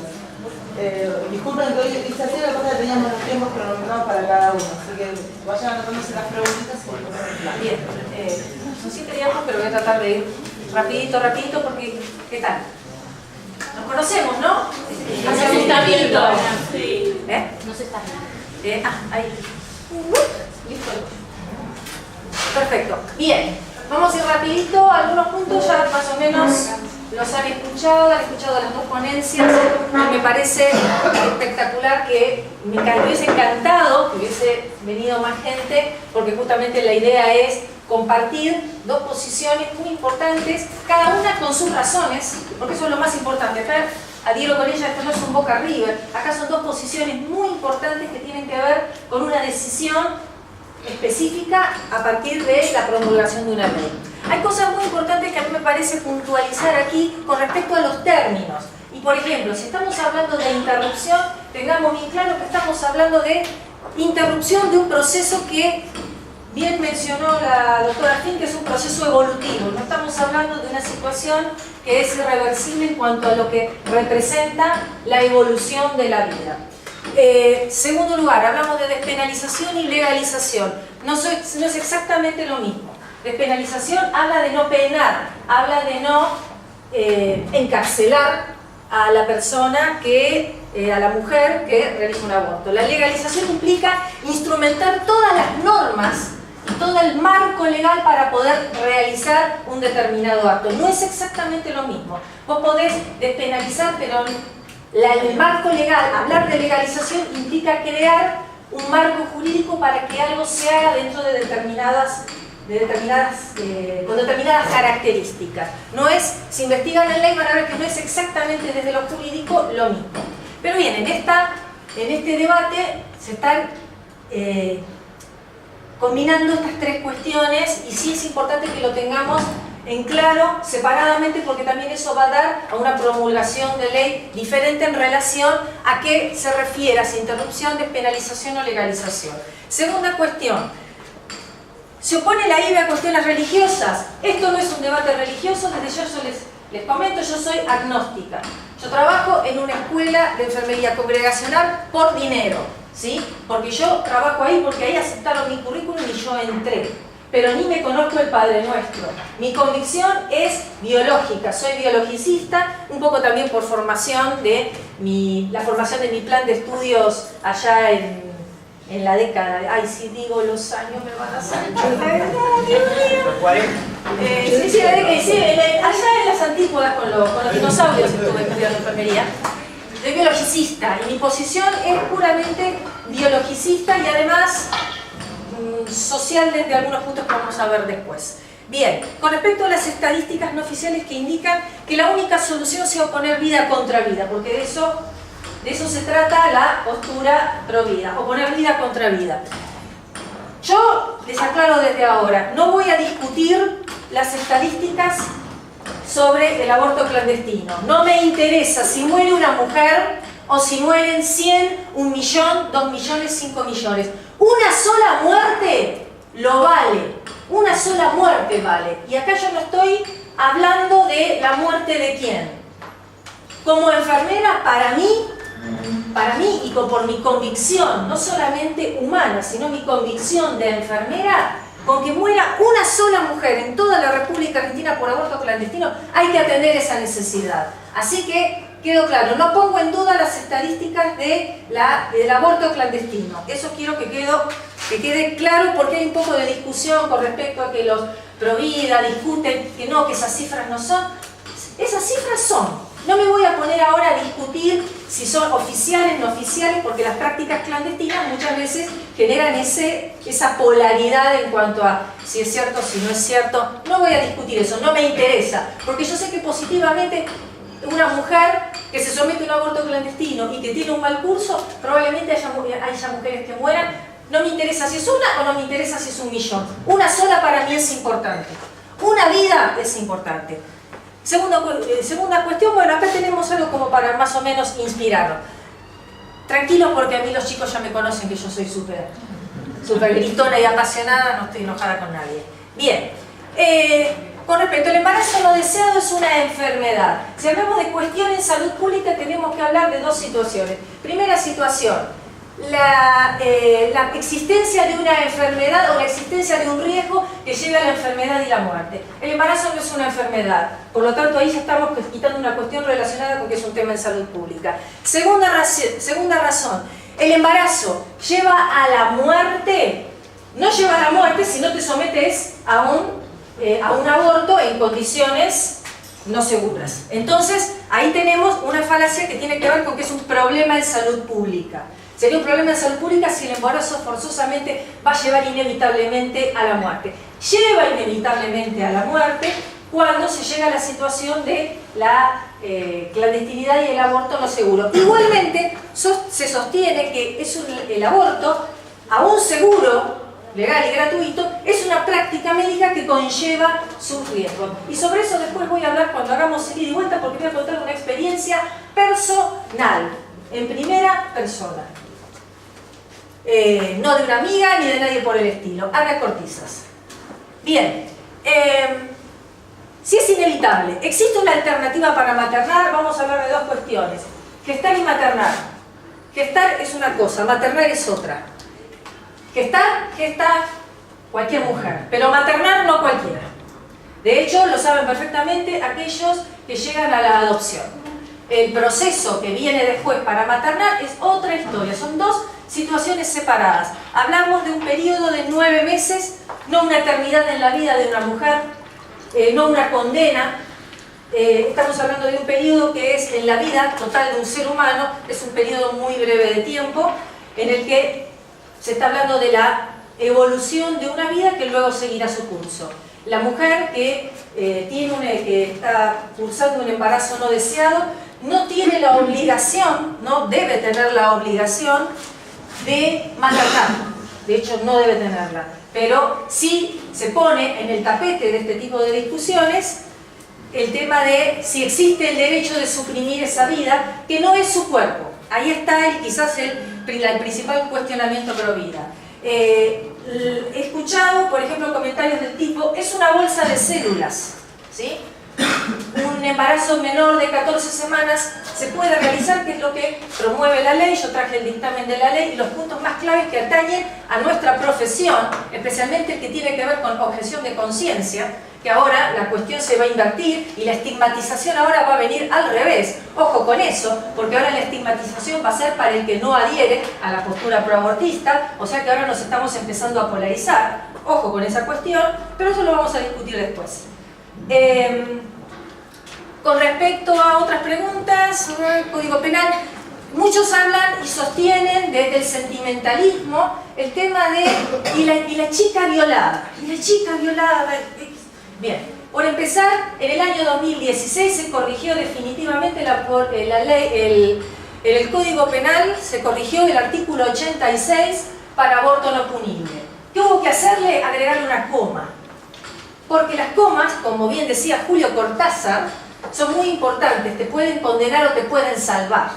Disculpen que hoy hice así, la cosa que teníamos los tiempos cronometrados para cada uno. Así que vayan anotándose las preguntitas. Bien. Son 7 diálogos, pero voy a tratar de ir rapidito, porque ¿qué tal? Nos conocemos, ¿no? No se está viendo. Sí. No se está viendo. Ahí. Listo. Perfecto. Bien. Vamos a ir rapidito. Algunos puntos ya más o menos los han escuchado las 2 ponencias. Me parece espectacular que me hubiese encantado que hubiese venido más gente, porque justamente la idea es compartir 2 posiciones muy importantes, cada una con sus razones, porque eso es lo más importante. Acá adhiero con ella, esto no es un Boca River, acá son 2 posiciones muy importantes que tienen que ver con una decisión específica a partir de la promulgación de una ley. Hay cosas muy importantes que a mí me parece puntualizar aquí con respecto a los términos. Y por ejemplo, si estamos hablando de interrupción, tengamos bien claro que estamos hablando de interrupción de un proceso que bien mencionó la doctora Finn, que es un proceso evolutivo. No estamos hablando de una situación que es irreversible en cuanto a lo que representa la evolución de la vida. Segundo lugar, hablamos de despenalización y legalización. No es exactamente lo mismo. Despenalización habla de no penar, habla de no encarcelar a la persona a la mujer que realiza un aborto. La legalización implica instrumentar todas las normas y todo el marco legal para poder realizar un determinado acto. No es exactamente lo mismo. Vos podés despenalizar, pero el marco legal, hablar de legalización implica crear un marco jurídico para que algo se haga dentro de con determinadas características. No es, si investigan en ley van a ver que no es exactamente desde lo jurídico lo mismo. Pero bien, en este debate se están combinando estas 3 cuestiones y sí es importante que lo tengamos en claro, separadamente, porque también eso va a dar a una promulgación de ley diferente en relación a qué se refiere, si interrupción, despenalización o legalización. Segunda cuestión, ¿se opone la IVE a cuestiones religiosas? Esto no es un debate religioso, desde yo les comento, yo soy agnóstica. Yo trabajo en una escuela de enfermería congregacional por dinero, ¿sí? Porque yo trabajo ahí porque ahí aceptaron mi currículum y yo entré. Pero ni me conozco el Padre Nuestro. Mi convicción es biológica, soy biologicista, un poco también por formación de la formación de mi plan de estudios allá en la década. Ay, si digo los años me van a salir. Dios mío. Sí, allá en las antípodas con los dinosaurios estuve estudiando enfermería. Soy biologicista y mi posición es puramente biologicista y además social desde algunos puntos que vamos a ver después. Bien, con respecto a las estadísticas no oficiales que indican que la única solución sea oponer vida contra vida, porque de eso se trata la postura pro vida, oponer vida contra vida. Yo les aclaro desde ahora, no voy a discutir las estadísticas sobre el aborto clandestino. No me interesa si muere una mujer o si mueren 100, 1 millón, 2 millones, 5 millones. Una sola muerte lo vale. Una sola muerte vale. Y acá yo no estoy hablando de la muerte de quién. Como enfermera, para mí y por mi convicción, no solamente humana, sino mi convicción de enfermera, con que muera una sola mujer en toda la República Argentina por aborto clandestino, hay que atender esa necesidad. Así que, quedó claro, no pongo en duda las estadísticas del aborto clandestino. Eso quiero que quede claro, porque hay un poco de discusión con respecto a que los provida discuten que no, que esas cifras no son. Esas cifras son. No me voy a poner ahora a discutir si son oficiales, no oficiales, porque las prácticas clandestinas muchas veces generan esa polaridad en cuanto a si es cierto, si no es cierto. No voy a discutir eso, no me interesa, porque yo sé que positivamente una mujer que se somete a un aborto clandestino y que tiene un mal curso, probablemente haya mujeres que mueran. No me interesa si es una o no me interesa si es 1 millón. Una sola para mí es importante. Una vida es importante. Segunda cuestión, bueno, acá tenemos algo como para más o menos inspirarnos. Tranquilos porque a mí los chicos ya me conocen que yo soy súper gritona y apasionada, no estoy enojada con nadie. Bien, con respecto al embarazo no deseado es una enfermedad. Si hablamos de cuestión en salud pública tenemos que hablar de 2 situaciones. Primera situación, la existencia de una enfermedad o la existencia de un riesgo que lleve a la enfermedad y la muerte. El embarazo no es una enfermedad, por lo tanto ahí ya estamos quitando una cuestión relacionada con que es un tema en salud pública. Segunda razón, el embarazo lleva a la muerte. No lleva a la muerte si no te sometes a un aborto en condiciones no seguras. Entonces ahí tenemos una falacia que tiene que ver con que es un problema en salud pública. Sería un problema de salud pública si el embarazo forzosamente va a llevar inevitablemente a la muerte. Lleva inevitablemente a la muerte cuando se llega a la situación de la clandestinidad y el aborto no seguro. Igualmente se sostiene que el aborto, aún seguro, legal y gratuito, es una práctica médica que conlleva sus riesgos. Y sobre eso después voy a hablar cuando hagamos ida y vuelta, porque voy a contar una experiencia personal, en primera persona. No de una amiga ni de nadie por el estilo. Ana Cortizas. Bien, si es inevitable, ¿existe una alternativa para maternar? Vamos a hablar de 2 cuestiones. Gestar y maternar. Gestar es una cosa, maternar es otra. Gestar, gesta cualquier mujer, pero maternar no cualquiera. De hecho, lo saben perfectamente aquellos que llegan a la adopción. El proceso que viene después para maternar es otra historia, son 2 situaciones separadas. Hablamos de un periodo de 9 meses, no una eternidad en la vida de una mujer, no una condena. Estamos hablando de un periodo que es en la vida total de un ser humano, es un periodo muy breve de tiempo, en el que se está hablando de la evolución de una vida que luego seguirá su curso. La mujer que está cursando un embarazo no deseado no tiene la obligación, no debe tener la obligación de maternar. de hecho no debe tenerla, pero sí se pone en el tapete de este tipo de discusiones el tema de si existe el derecho de suprimir esa vida, que no es su cuerpo. Ahí está quizás el principal cuestionamiento pro vida. He escuchado, por ejemplo, comentarios del tipo, es una bolsa de células, ¿sí? Un embarazo menor de 14 semanas se puede realizar, que es lo que promueve la ley. Yo traje el dictamen de la ley y los puntos más claves que atañen a nuestra profesión, especialmente el que tiene que ver con objeción de conciencia, que ahora la cuestión se va a invertir y la estigmatización ahora va a venir al revés. Ojo con eso, porque ahora la estigmatización va a ser para el que no adhiere a la postura proabortista, o sea que ahora nos estamos empezando a polarizar. Ojo con esa cuestión, pero eso lo vamos a discutir después. Con respecto a otras preguntas, Código Penal, muchos hablan y sostienen desde el sentimentalismo el tema de y la chica violada. Y la chica violada. Bien, por empezar, en el año 2016 se corrigió definitivamente la ley, el Código Penal se corrigió el artículo 86 para aborto no punible. ¿Qué hubo que hacerle? Agregarle una coma. Porque las comas, como bien decía Julio Cortázar, son muy importantes, te pueden condenar o te pueden salvar,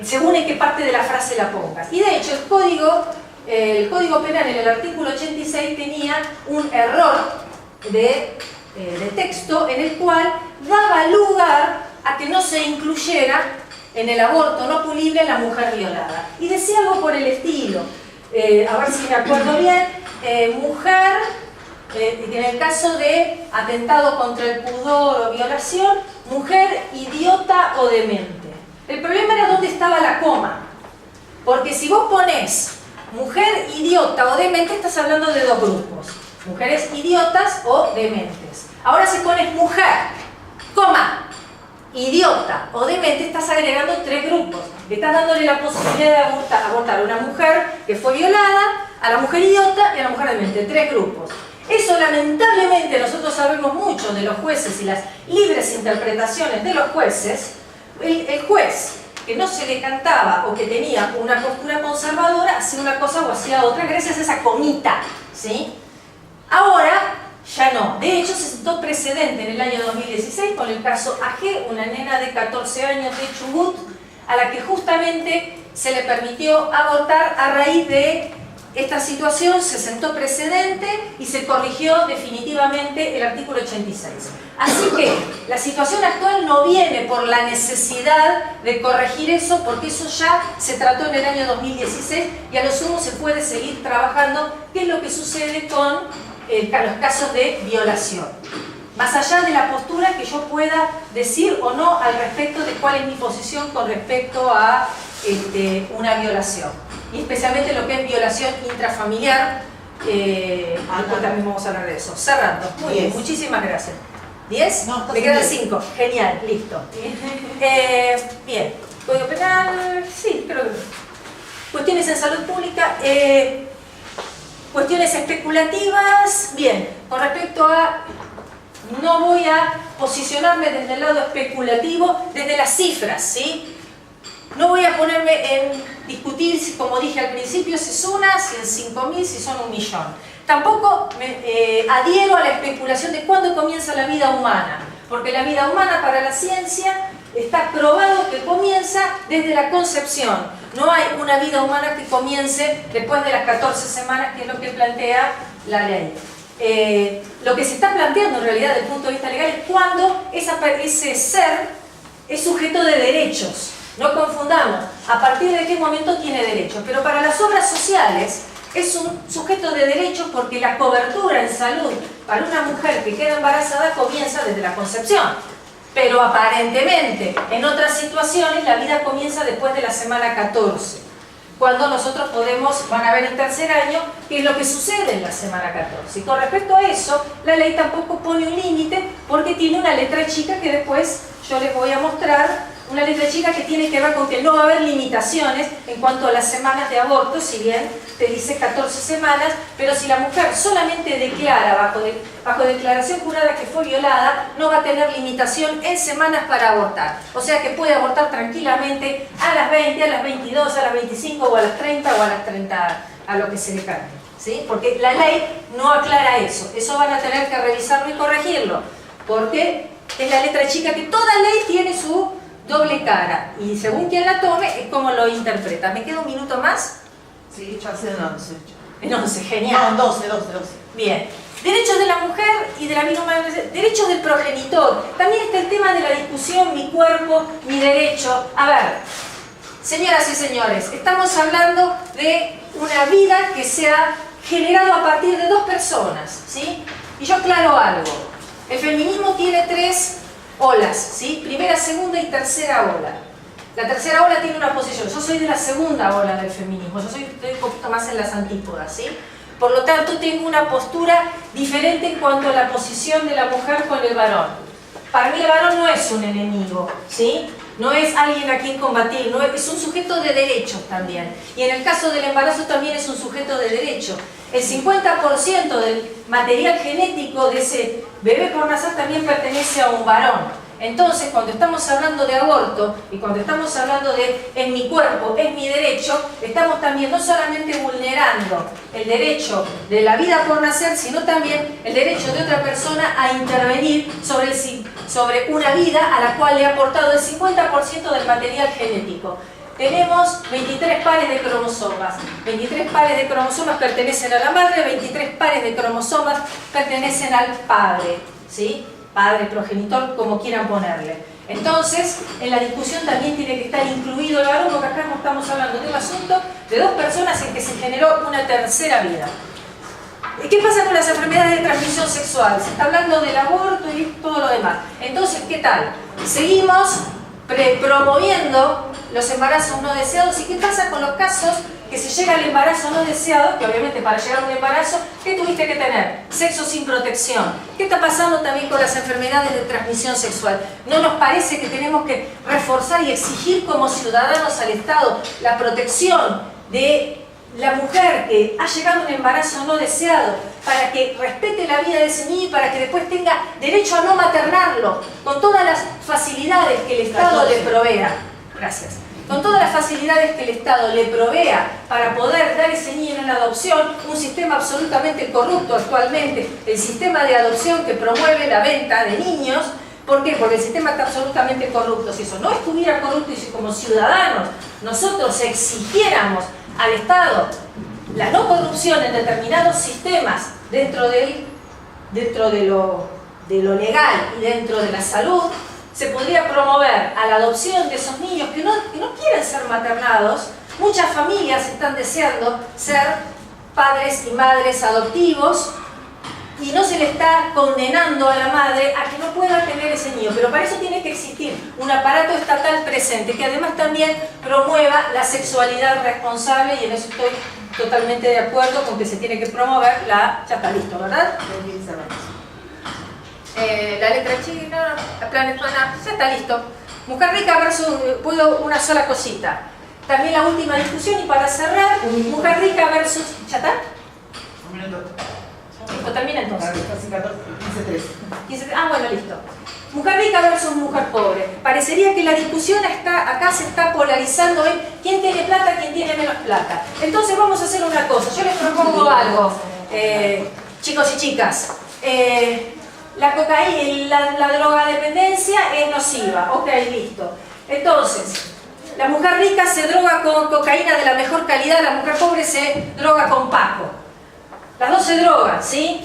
según en qué parte de la frase la pongas. Y de hecho el Código Penal en el artículo 86 tenía un error de texto en el cual daba lugar a que no se incluyera en el aborto no punible la mujer violada. Y decía algo por el estilo, a ver si me acuerdo bien, mujer... en el caso de atentado contra el pudor o violación, mujer idiota o demente. El problema era dónde estaba la coma. Porque si vos ponés mujer idiota o demente, estás hablando de dos grupos. Mujeres idiotas o dementes. Ahora si pones mujer, coma, idiota o demente, estás agregando tres grupos. Estás dándole la posibilidad de abortar a una mujer que fue violada, a la mujer idiota y a la mujer demente. Tres grupos. Eso lamentablemente nosotros sabemos mucho de los jueces y las libres interpretaciones de los jueces. El juez que no se le cantaba o que tenía una postura conservadora hacía una cosa o hacía otra gracias a esa comita, ¿sí? Ahora ya no. De hecho se sentó precedente en el año 2016 con el caso AG, una nena de 14 años de Chubut a la que justamente se le permitió abortar a raíz de esta situación. Se sentó precedente y se corrigió definitivamente el artículo 86. Así que la situación actual no viene por la necesidad de corregir eso, porque eso ya se trató en el año 2016 y a lo sumo se puede seguir trabajando, que es lo que sucede con los casos de violación. Más allá de la postura que yo pueda decir o no al respecto de cuál es mi posición con respecto a una violación. Y especialmente lo que es violación intrafamiliar, después también vamos a hablar de eso. Cerrando. Muy bien, muchísimas gracias. ¿10? No, me quedan 5. Genial, listo. Bien, Código Penal, sí, creo que... Cuestiones en salud pública, cuestiones especulativas, bien, con respecto a... No voy a posicionarme desde el lado especulativo, desde las cifras, ¿sí? No voy a ponerme en discutir, como dije al principio, si es una, si es 5.000, si son 1.000.000. Tampoco me adhiero a la especulación de cuándo comienza la vida humana, porque la vida humana para la ciencia está probado que comienza desde la concepción. No hay una vida humana que comience después de las 14 semanas, que es lo que plantea la ley. Lo que se está planteando en realidad desde el punto de vista legal es cuando ese ser es sujeto de derechos. No confundamos a partir de qué momento tiene derechos, pero para las obras sociales es un sujeto de derechos porque la cobertura en salud para una mujer que queda embarazada comienza desde la concepción. Pero aparentemente en otras situaciones la vida comienza después de la semana 14. Cuando nosotros van a ver en tercer año qué es lo que sucede en la semana 14. Y con respecto a eso, la ley tampoco pone un límite porque tiene una letra chica que después yo les voy a mostrar, una letra chica que tiene que ver con que no va a haber limitaciones en cuanto a las semanas de aborto, si bien te dice 14 semanas, pero si la mujer solamente declara bajo declaración jurada que fue violada, no va a tener limitación en semanas para abortar. O sea que puede abortar tranquilamente a las 20, a las 22, a las 25 o a las 30 o a las a lo que se le cante, ¿sí? Porque la ley no aclara eso. Eso van a tener que revisarlo y corregirlo, porque es la letra chica que toda ley tiene su doble cara, y según quien la tome es como lo interpreta. ¿Me queda un minuto más? Sí, ya sé en 11. En 11, genial. No, en 12. Bien. Derechos de la mujer y de la vida humana, derechos del progenitor. También está el tema de la discusión, mi cuerpo, mi derecho. A ver, señoras y señores, estamos hablando de una vida que se ha generado a partir de dos personas, ¿sí? Y yo aclaro algo. El feminismo tiene tres olas, ¿sí? Primera, segunda y tercera ola. La tercera ola tiene una posición. Yo soy de la segunda ola del feminismo. Estoy un poquito más en las antípodas, ¿sí? Por lo tanto, tengo una postura diferente en cuanto a la posición de la mujer con el varón. Para mí el varón no es un enemigo, ¿sí? No es alguien a quien combatir, no es un sujeto de derechos también. Y en el caso del embarazo también es un sujeto de derecho. El 50% del material genético de ese bebé por nacer también pertenece a un varón. Entonces, cuando estamos hablando de aborto y cuando estamos hablando de es mi cuerpo, es mi derecho, estamos también no solamente vulnerando el derecho de la vida por nacer, sino también el derecho de otra persona a intervenir sobre una vida a la cual le ha aportado el 50% del material genético. Tenemos 23 pares de cromosomas. 23 pares de cromosomas pertenecen a la madre, 23 pares de cromosomas pertenecen al padre, ¿sí? Padre, progenitor, como quieran ponerle. Entonces, en la discusión también tiene que estar incluido el varón, porque acá no estamos hablando de un asunto de dos personas en que se generó una tercera vida. ¿Qué pasa con las enfermedades de transmisión sexual? Se está hablando del aborto y todo lo demás. Entonces, ¿qué tal? Seguimos promoviendo los embarazos no deseados. ¿Y qué pasa con los casos que se llega al embarazo no deseado? Que obviamente para llegar a un embarazo, ¿qué tuviste que tener? Sexo sin protección. ¿Qué está pasando también con las enfermedades de transmisión sexual? ¿No nos parece que tenemos que reforzar y exigir como ciudadanos al Estado la protección de la mujer que ha llegado a un embarazo no deseado, para que respete la vida de ese niño y para que después tenga derecho a no maternarlo, con todas las facilidades que el Estado le provea? Gracias. Con todas las facilidades que el Estado le provea para poder dar ese niño en la adopción, un sistema absolutamente corrupto actualmente, el sistema de adopción que promueve la venta de niños. ¿Por qué? Porque el sistema está absolutamente corrupto. Si eso no estuviera corrupto y si como ciudadanos nosotros exigiéramos al Estado la no corrupción en determinados sistemas dentro de lo legal y dentro de la salud, se podría promover a la adopción de esos niños que no quieren ser maternados. Muchas familias están deseando ser padres y madres adoptivos y no se le está condenando a la madre a que no pueda tener ese niño, pero para eso tiene que existir un aparato estatal presente que además también promueva la sexualidad responsable, y en eso estoy totalmente de acuerdo con que se tiene que promover la... Ya está listo, ¿verdad? La letra china, la planetona, ya está listo. Mujer rica versus... puedo una sola cosita. También la última discusión, y para cerrar, mujer rica versus... ¿Ya está? Un minuto. Listo, termina entonces. Casi 14, 15, 13. Ah, bueno, listo. Mujer rica versus mujer pobre. Parecería que la discusión acá se está polarizando en quién tiene plata, quién tiene menos plata. Entonces vamos a hacer una cosa. Yo les propongo algo, chicos y chicas. La cocaína, la drogadependencia es nociva. Ok, listo. Entonces, la mujer rica se droga con cocaína de la mejor calidad, la mujer pobre se droga con paco. Las dos se drogan, ¿sí?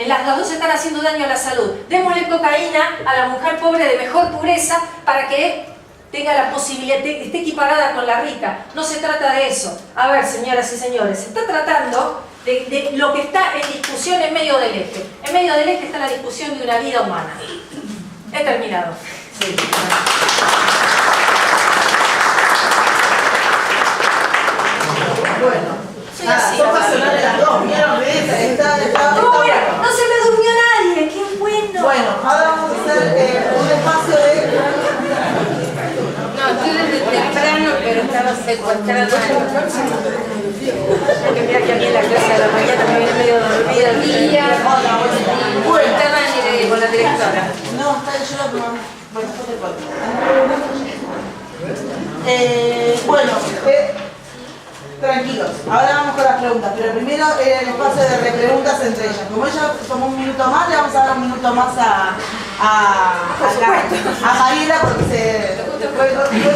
Las dos están haciendo daño a la salud. Démosle cocaína a la mujer pobre de mejor pureza para que tenga la posibilidad, esté equiparada con la rica. No se trata de eso. A ver, señoras y señores, se está tratando de lo que está en discusión en medio del eje. En medio del eje está la discusión de una vida humana. He terminado. Sí. Bueno. Así, son pasionales las dos, ¿vieron? No, bueno, no se me durmió nadie, qué bueno. Bueno, ahora vamos a hacer un espacio de... No, estoy desde temprano, pero estaba secuestrada. Porque mira que a mí en la clase de la mañana me viene medio dormida el día. Estaban con la directora. No, está yo la tomé. Bueno, después te cuento. Bueno, tranquilos. Ahora vamos con las preguntas, pero primero el espacio de repreguntas entre ellas. Como ella tomó un minuto más, le vamos a dar un minuto más a Mariela porque fue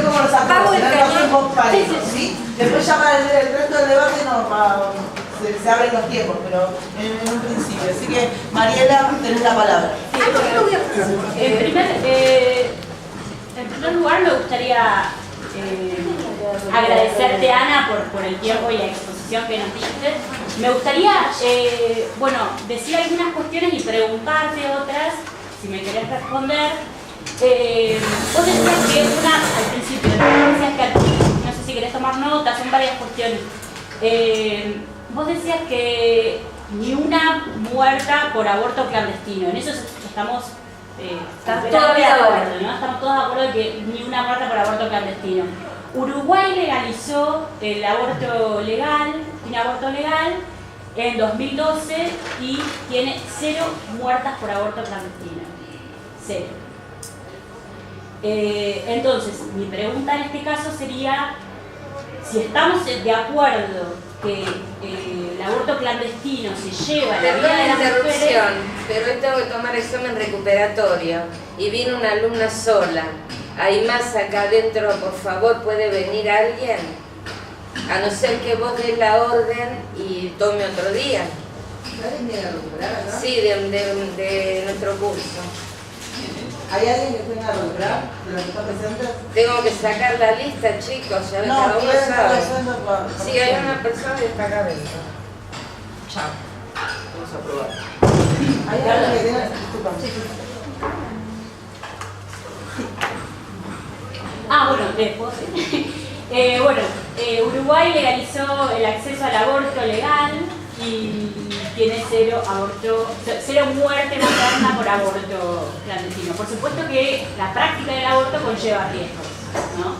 como los actores, no tiempos parejos, ¿sí? Después ya para el resto del debate se abren los tiempos, pero en un principio. Así que Mariela, tenés la palabra. En primer lugar me gustaría agradecerte, Ana, por el tiempo y la exposición que nos diste. Me gustaría, decir algunas cuestiones y preguntarte otras, si me querés responder. Vos decías que al principio, no sé si querés tomar notas, son varias cuestiones. Vos decías que ni una muerta por aborto clandestino, en eso estamos todos de acuerdo, ¿no? Estamos todos de acuerdo de que ni una muerta por aborto clandestino. Uruguay legalizó el aborto legal, tiene aborto legal en 2012 y tiene 0 muertas por aborto clandestino. 0. Entonces, mi pregunta en este caso sería, si estamos de acuerdo que el aborto clandestino se lleva a la vida de las mujeres... Pero hoy tengo que tomar examen recuperatorio y vino una alumna sola. ¿Hay más acá adentro, por favor? ¿Puede venir alguien? A no ser que vos des la orden y tome otro día. ¿Alguien viene a recuperar, no? Sí, de nuestro curso. ¿Hay alguien que venga a recuperar de los que están presentes? Tengo que sacar la lista, chicos, ya No, cada uno sabe. Sí, Sí, hay una persona que está acá adentro. Chao. vamos a probar. ¿Hay alguien que tenga? Disculpa. Uruguay legalizó el acceso al aborto legal y tiene 0 muerte materna por aborto clandestino. Por supuesto que la práctica del aborto conlleva riesgos, ¿no?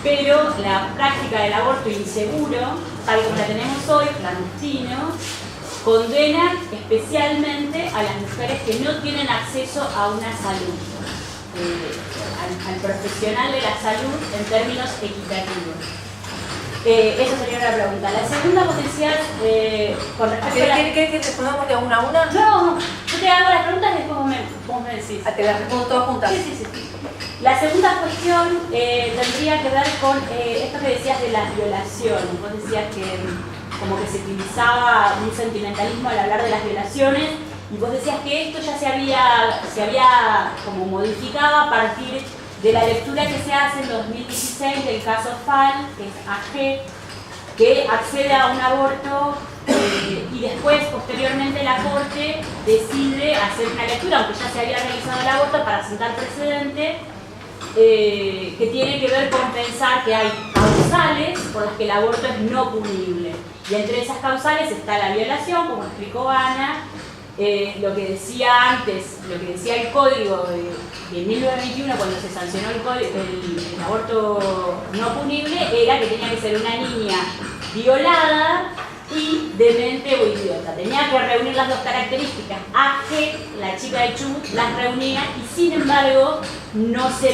Pero la práctica del aborto inseguro, tal como la tenemos hoy, clandestino, condena especialmente a las mujeres que no tienen acceso a una salud, al profesional de la salud en términos equitativos. Esa sería una pregunta. La segunda, vos decías, con respecto a la... ¿Querés que respondamos de una a una? No, yo te hago las preguntas y después vos me decís. Te las respondo todas juntas. Sí. La segunda cuestión tendría que ver con esto que decías de las violaciones. Vos decías que como que se utilizaba un sentimentalismo al hablar de las violaciones y vos decías que esto ya se había como modificado a partir de la lectura que se hace en 2016 del caso FAL, que es AG, que accede a un aborto y después, posteriormente, la Corte decide hacer una lectura, aunque ya se había realizado el aborto, para sentar precedente, que tiene que ver con pensar que hay causales por las que el aborto es no punible. Y entre esas causales está la violación, como explicó Ana, lo que decía antes, lo que decía el código de 1921 cuando se sancionó el aborto no punible, era que tenía que ser una niña violada y demente o idiota. Tenía que reunir las dos características. AG, la chica de Chubut, las reunía y sin embargo no se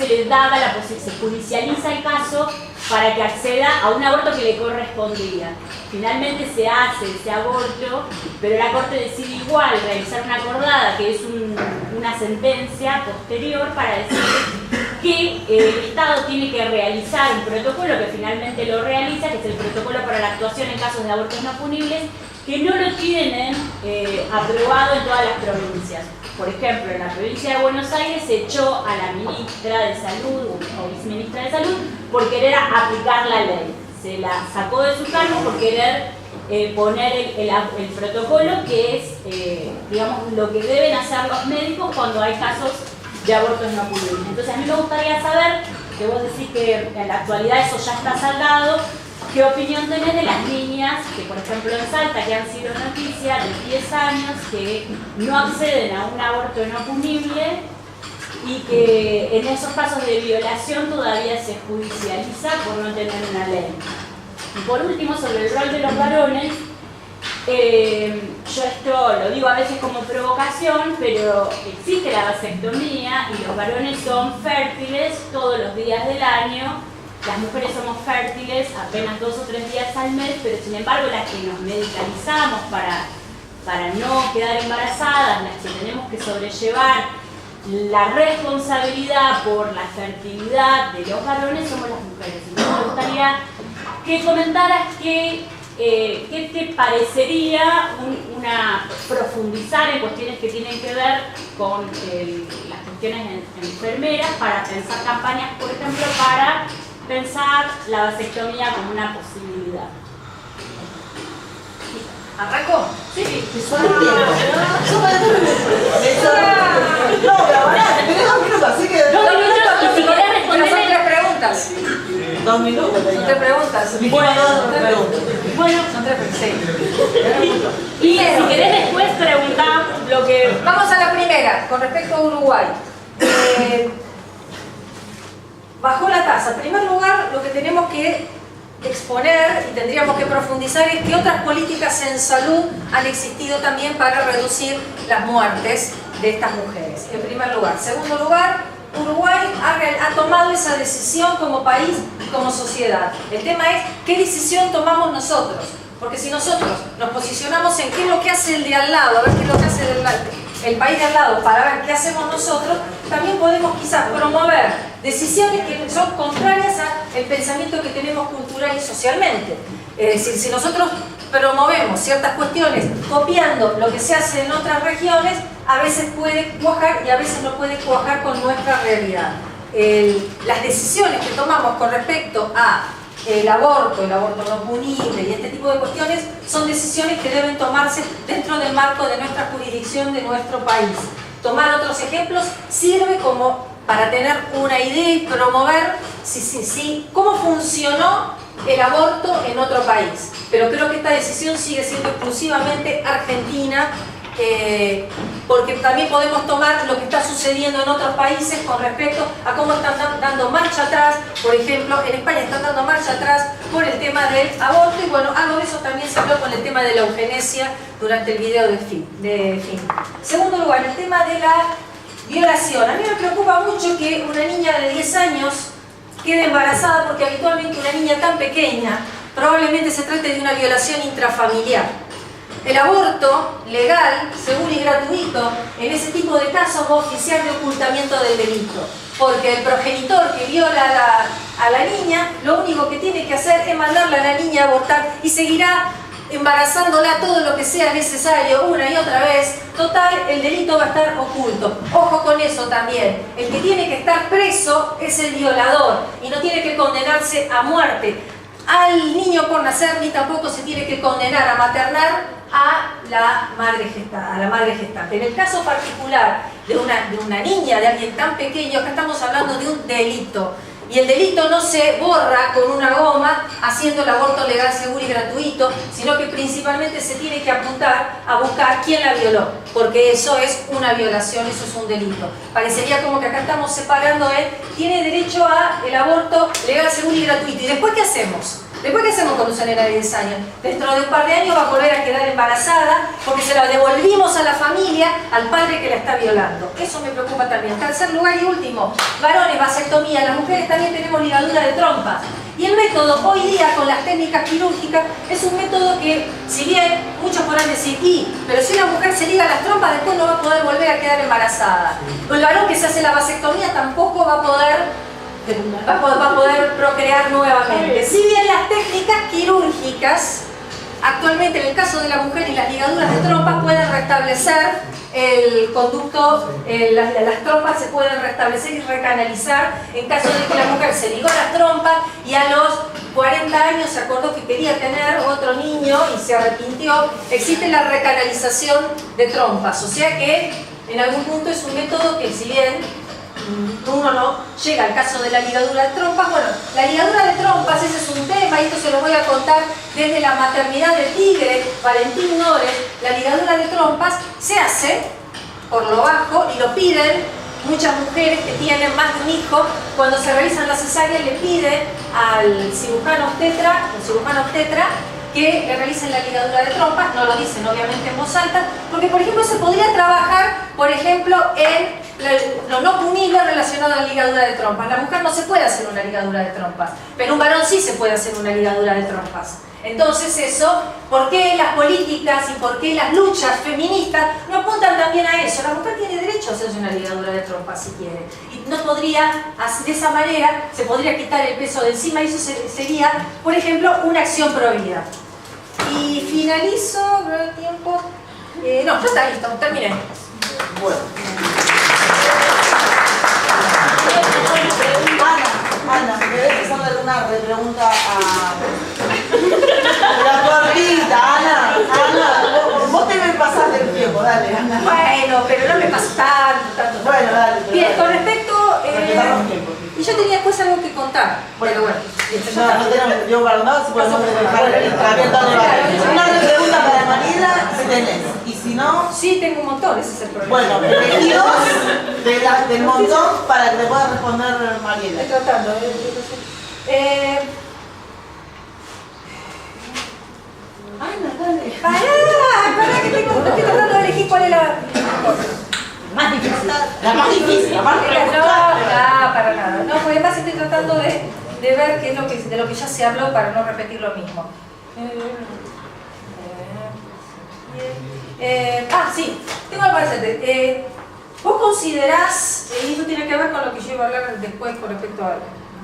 le daba la posibilidad, se judicializa el caso para que acceda a un aborto que le correspondía. Finalmente se hace ese aborto, pero la Corte decide igual realizar una acordada, que es una sentencia posterior para decir que el Estado tiene que realizar un protocolo, que finalmente lo realiza, que es el protocolo para la actuación en casos de abortos no punibles, que no lo tienen aprobado en todas las provincias. Por ejemplo, en la provincia de Buenos Aires se echó a la ministra de Salud o viceministra de Salud por querer aplicar la ley. Se la sacó de su cargo por querer poner el protocolo, que es, digamos, lo que deben hacer los médicos cuando hay casos de abortos no punibles. Entonces, a mí me gustaría saber, que vos decís que en la actualidad eso ya está saldado, ¿qué opinión tenés de las niñas que, por ejemplo, en Salta, que han sido noticia de 10 años, que no acceden a un aborto no punible y que en esos casos de violación todavía se judicializa por no tener una ley? Y por último, sobre el rol de los varones, yo esto lo digo a veces como provocación, pero existe la vasectomía y los varones son fértiles todos los días del año las mujeres somos fértiles apenas 2 o 3 días al mes, pero sin embargo las que nos medicalizamos para no quedar embarazadas, las que tenemos que sobrellevar la responsabilidad por la fertilidad de los varones somos las mujeres. Entonces me gustaría que comentaras qué te parecería profundizar en cuestiones que tienen que ver con las cuestiones enfermeras, para pensar campañas, por ejemplo, para pensar la vasectomía como una posibilidad. ¿Arrancó? Sí. No, pero ahora, tenés 2 minutos, así que... 2 minutos, y si querés Pero son responderme... 3 preguntas. 2 minutos. Son 3 preguntas. Son 3 preguntas. Bueno, Son 3 preguntas. Sí. y si querés después preguntar lo que... Vamos a la primera, con respecto a Uruguay. Bajó la tasa. En primer lugar, lo que tenemos que exponer y tendríamos que profundizar es que otras políticas en salud han existido también para reducir las muertes de estas mujeres, en primer lugar. En segundo lugar, Uruguay ha tomado esa decisión como país y como sociedad. El tema es qué decisión tomamos nosotros, porque si nosotros nos posicionamos en qué es lo que hace el de al lado, a ver qué es lo que hace el país de al lado, para ver qué hacemos nosotros, también podemos quizás promover decisiones que son contrarias al pensamiento que tenemos cultural y socialmente. Es decir, si nosotros promovemos ciertas cuestiones copiando lo que se hace en otras regiones, a veces puede cuajar y a veces no puede cuajar con nuestra realidad. Las decisiones que tomamos con respecto a el aborto no punible y este tipo de cuestiones son decisiones que deben tomarse dentro del marco de nuestra jurisdicción de nuestro país. Tomar otros ejemplos sirve como para tener una idea y promover cómo funcionó el aborto en otro país. Pero creo que esta decisión sigue siendo exclusivamente argentina, porque también podemos tomar lo que está sucediendo en otros países con respecto a cómo están dando marcha atrás. Por ejemplo, en España están dando marcha atrás por el tema del aborto, y bueno, algo de eso también se habló con el tema de la eugenesia durante el video de fin. Segundo lugar, el tema de la violación. A mí me preocupa mucho que una niña de 10 años quede embarazada, porque habitualmente una niña tan pequeña probablemente se trate de una violación intrafamiliar. El aborto legal, seguro y gratuito, en ese tipo de casos va a oficiar de ocultamiento del delito, porque el progenitor que viola a la niña, lo único que tiene que hacer es mandarla a la niña a abortar y seguirá embarazándola todo lo que sea necesario una y otra vez. Total, el delito va a estar oculto. Ojo con eso también. El que tiene que estar preso es el violador y no tiene que condenarse a muerte al niño por nacer, ni tampoco se tiene que condenar a maternar a la madre gestante. En el caso particular de una niña, de alguien tan pequeño, acá estamos hablando de un delito. Y el delito no se borra con una goma haciendo el aborto legal, seguro y gratuito, sino que principalmente se tiene que apuntar a buscar quién la violó, porque eso es una violación, eso es un delito. Parecería como que acá estamos separando tiene derecho a el aborto legal, seguro y gratuito. ¿Y después qué hacemos? ¿Después qué hacemos con una nena de 10 años? Dentro de un par de años va a volver a quedar embarazada porque se la devolvimos a la familia, al padre que la está violando. Eso me preocupa también. En tercer lugar y último, varones, vasectomía. Las mujeres también tenemos ligadura de trompas. Y el método hoy día con las técnicas quirúrgicas es un método que, si bien muchos podrán decir, pero si una mujer se liga las trompas después no va a poder volver a quedar embarazada. El varón que se hace la vasectomía tampoco va a poder procrear nuevamente. Si bien las técnicas quirúrgicas, actualmente en el caso de la mujer y las ligaduras de trompas, pueden restablecer el conducto, las trompas se pueden restablecer y recanalizar en caso de que la mujer se ligó las trompas y a los 40 años se acordó que quería tener otro niño y se arrepintió. Existe la recanalización de trompas, o sea que en algún punto es un método que, si bien uno no llega al caso de la ligadura de trompas, bueno, la ligadura de trompas, ese es un tema, y esto se lo voy a contar desde la maternidad de Tigre, Valentín Nores. La ligadura de trompas se hace por lo bajo y lo piden muchas mujeres que tienen más de un hijo. Cuando se realizan las cesáreas le piden al cirujano obstetra que realicen la ligadura de trompas, no lo dicen obviamente en voz alta, porque por ejemplo se podría trabajar, por ejemplo, en lo no punible relacionado a la ligadura de trompas. La mujer no se puede hacer una ligadura de trompas, pero un varón sí se puede hacer una ligadura de trompas. Entonces eso, ¿por qué las políticas y por qué las luchas feministas no apuntan también a eso? La mujer tiene derecho a hacerse una ligadura de trompas si quiere. Y no podría, de esa manera, se podría quitar el peso de encima y eso sería, por ejemplo, una acción pro vida. Y finalizo, ¿no hay tiempo? No, ya está listo, terminé. Bueno. Ana, ¿me querés hacerle alguna repregunta a... La cortita, Ana, vos te me pasaste el tiempo, dale, Ana. Bueno, pero no me pasó tanto. Bueno, dale. Bien, con respecto... Respetamos tiempo. y yo tenía después algo que contar, pero bueno. No tenemos tiempo para nada, si podemos dejar abierto el debate. Una pregunta para Mariela, si tenés. Y si no... Sí, tengo un montón, ese es el problema. Bueno, elegí dos del montón para que te pueda responder Mariela. Estoy tratando. Pará, que estoy tratando de elegir cuál es la... Más difícil. La más difícil, la más No, para nada. No, porque además estoy tratando de ver qué es de lo que ya se habló para no repetir lo mismo. Sí, tengo algo para hacerte. ¿Vos considerás, y esto tiene que ver con lo que yo iba a hablar después con respecto a...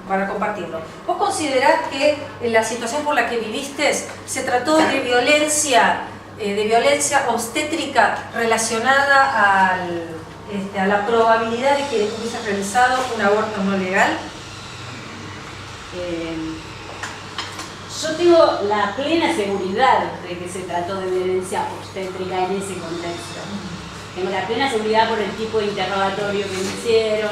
para compartirlo. ¿Vos considerás que la situación por la que viviste se trató de violencia obstétrica relacionada a la probabilidad de que hubieses realizado un aborto no legal? Yo tengo la plena seguridad de que se trató de violencia obstétrica en ese contexto. Tengo la plena seguridad por el tipo de interrogatorio que me hicieron,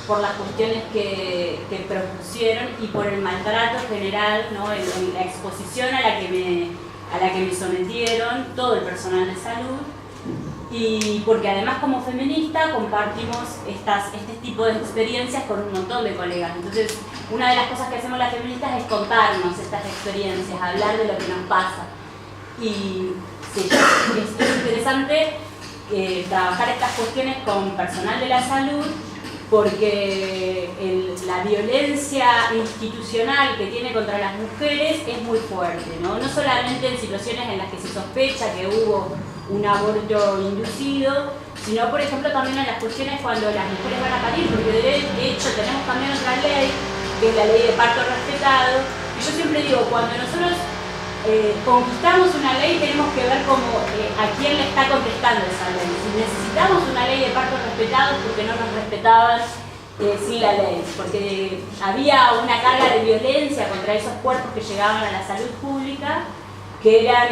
por las cuestiones que propusieron y por el maltrato general, ¿no? La exposición a la que me sometieron todo el personal de salud, y porque además como feminista compartimos este tipo de experiencias con un montón de colegas. Entonces, una de las cosas que hacemos las feministas es contarnos estas experiencias, hablar de lo que nos pasa. Y sí, es interesante trabajar estas cuestiones con personal de la salud, porque la violencia institucional que tiene contra las mujeres es muy fuerte, ¿no? No solamente en situaciones en las que se sospecha que hubo un aborto inducido, sino por ejemplo también en las cuestiones cuando las mujeres van a parir, porque de hecho tenemos también otra ley, que es la ley de parto respetado, y yo siempre digo, cuando nosotros conquistamos una ley tenemos que ver como a quién le está contestando esa ley. Si necesitamos una ley de parto respetado porque no nos respetaban sin la ley, porque había una carga de violencia contra esos cuerpos que llegaban a la salud pública, que eran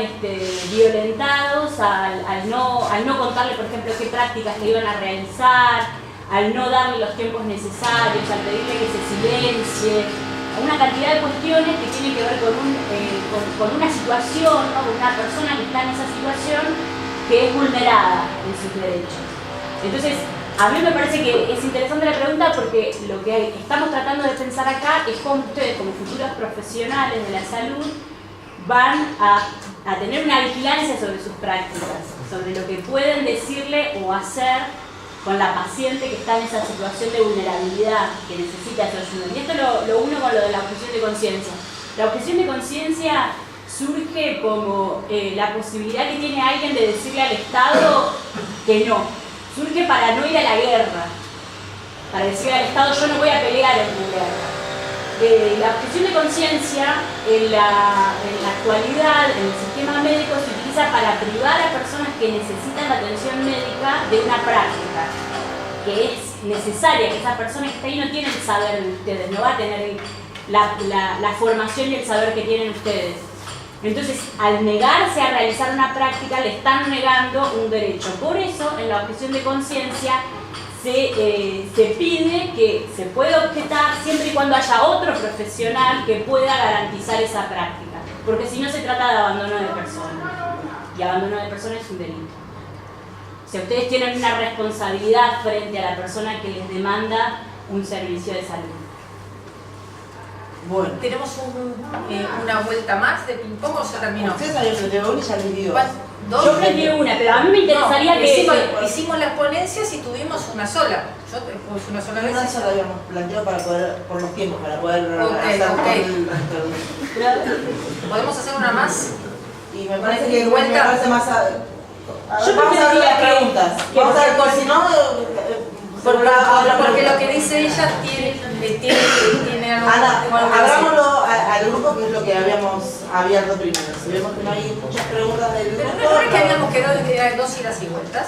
violentados al no contarle, por ejemplo, qué prácticas le iban a realizar, al no darle los tiempos necesarios, al pedirle que se silencie. Una cantidad de cuestiones que tienen que ver con una situación, ¿no? Con una persona que está en esa situación que es vulnerada en sus derechos. Entonces, a mí me parece que es interesante la pregunta porque lo que estamos tratando de pensar acá es cómo ustedes, como futuros profesionales de la salud, van a tener una vigilancia sobre sus prácticas, sobre lo que pueden decirle o hacer con la paciente que está en esa situación de vulnerabilidad, que necesita su ayuda. Y esto lo uno con lo de la objeción de conciencia. La objeción de conciencia surge como la posibilidad que tiene alguien de decirle al Estado que no. Surge para no ir a la guerra, para decirle al Estado yo no voy a pelear en una guerra. La objeción de conciencia en la actualidad en el sistema médico se utiliza para privar a personas que necesitan la atención médica de una práctica que es necesaria, que esa persona que está ahí no tiene el saber de ustedes, no va a tener la formación y el saber que tienen ustedes. Entonces, al negarse a realizar una práctica, le están negando un derecho. Por eso, en la objeción de conciencia, se pide que se pueda objetar siempre y cuando haya otro profesional que pueda garantizar esa práctica, porque si no se trata de abandono de persona, y abandono de persona es un delito. Si ustedes tienen una responsabilidad frente a la persona que les demanda un servicio de salud. Bueno. ¿Tenemos una vuelta más de ping-pong o se terminó? Ustedes habían planteado una y ya les digo. ¿Dos? Yo planteé una, pero a mí me interesaría No, que... hicimos las ponencias y tuvimos una sola. Yo puse una sola vez. Una ya la habíamos planteado para poder, por los tiempos, para poder Ok, hacer ok. todo el resto. ¿Podemos hacer una más? Y me parece que Vuelta. me parece más Yo vamos a ver preferiría las que- preguntas. que- Vamos a ver, porque si no... Porque lo que dice ella tiene algo. Ana, algo que decir. abrámoslo al grupo, que es lo que habíamos abierto primero. Si vemos que no hay muchas preguntas del Pero grupo... no es que habíamos quedado en que eran 2 idas y vueltas.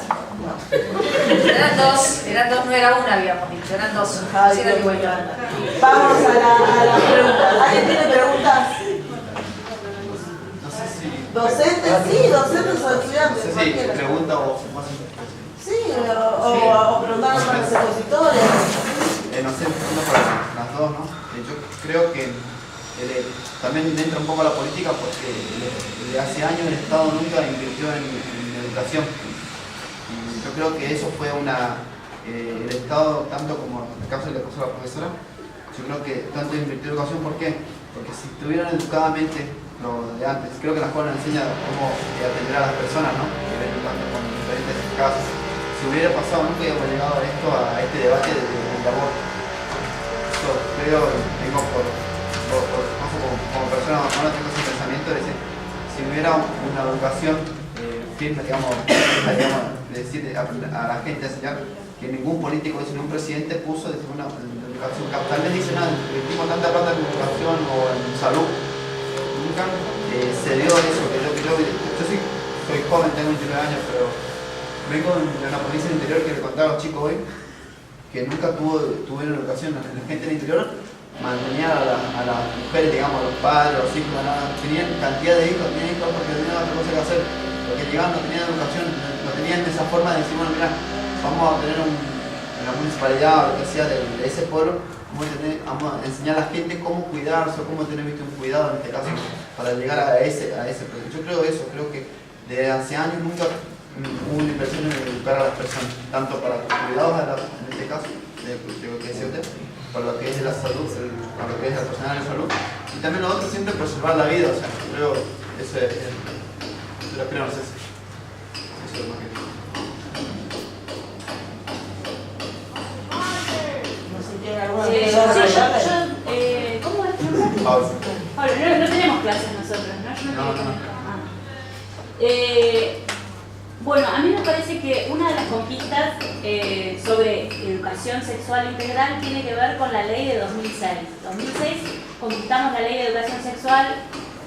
Eran dos, no era una, habíamos dicho, eran 2 Ay, idas y Dios, vueltas. vamos a las preguntas. ¿Alguien tiene preguntas? No sé si... ¿Docentes? Sí, docentes o estudiantes. No sé si cualquiera. pregunta o más Sí, o preguntar para los expositores. no sé, pregunta para las dos, ¿no? Yo creo que también entra un poco a la política porque desde hace años el Estado nunca invirtió en educación. Y yo creo que eso fue el Estado, tanto como en el caso de la profesora, yo creo que tanto invirtió en educación, ¿por qué? Porque si estuvieran educadamente lo de antes, creo que la escuela enseña cómo atender a las personas, ¿no? Que ven tanto con diferentes casos. Si hubiera pasado, nunca hubiéramos llegado a este debate del aborto. Yo creo, tengo como persona normal, tengo ese pensamiento de decir, si hubiera una educación firme, digamos, de decir a la gente, enseñar que ningún político, ningún presidente puso de una educación, tal vez dice nada, invertimos tanta plata en educación o en salud, nunca se dio eso, que yo sí soy joven, tengo 29 años, pero vengo de una provincia del interior que le contaba a los chicos hoy, que nunca tuvieron educación. La gente del interior mantenía a las mujeres, digamos, a los padres, a los hijos, tenían cantidad de hijos, tenían hijos porque tenían otra cosa que hacer. Porque llegaban, no tenían educación, no tenían esa forma de decir, bueno, mira, vamos a tener en la municipalidad o lo que sea de ese pueblo, vamos a enseñar a la gente cómo cuidarse o cómo tener un cuidado en este caso para llegar a ese proyecto. Yo creo eso, creo que desde hace años nunca hubo una inversión en educar a las personas, tanto para los cuidados, en este caso, de lo que decía usted, para lo que es de la salud, para lo que es la personal de salud, y también lo otro siempre preservar la vida, o sea, creo eso es lo que no sé. Eso es lo que digo. No sé si tienen alguna Sí, ¿cómo es tu nombre? Pablo. Pablo, no tenemos clases nosotros, ¿no? Yo No. tengo. Bueno, a mí me parece que una de las conquistas sobre educación sexual integral tiene que ver con la ley de 2006. En 2006 conquistamos la ley de educación sexual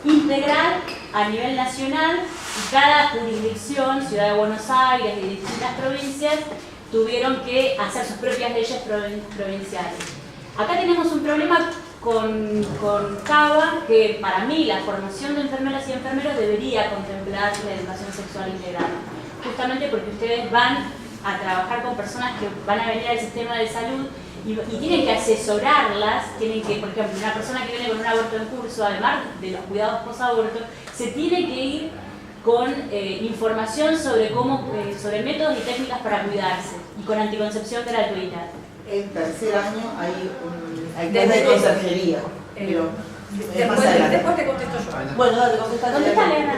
integral a nivel nacional y cada jurisdicción, Ciudad de Buenos Aires y distintas provincias, tuvieron que hacer sus propias leyes provinciales. Acá tenemos un problema con CABA, que para mí la formación de enfermeras y enfermeros debería contemplar la educación sexual integral, justamente porque ustedes van a trabajar con personas que van a venir al sistema de salud y tienen que asesorarlas, tienen que, por ejemplo, una persona que viene con un aborto en curso, además de los cuidados post-aborto, se tiene que ir con información sobre sobre métodos y técnicas para cuidarse y con anticoncepción gratuita. En tercer año hay clase de conserjería. Pero más Después adelante. te contesto yo. Bueno, dale, contesta. ¿Dónde está Elena?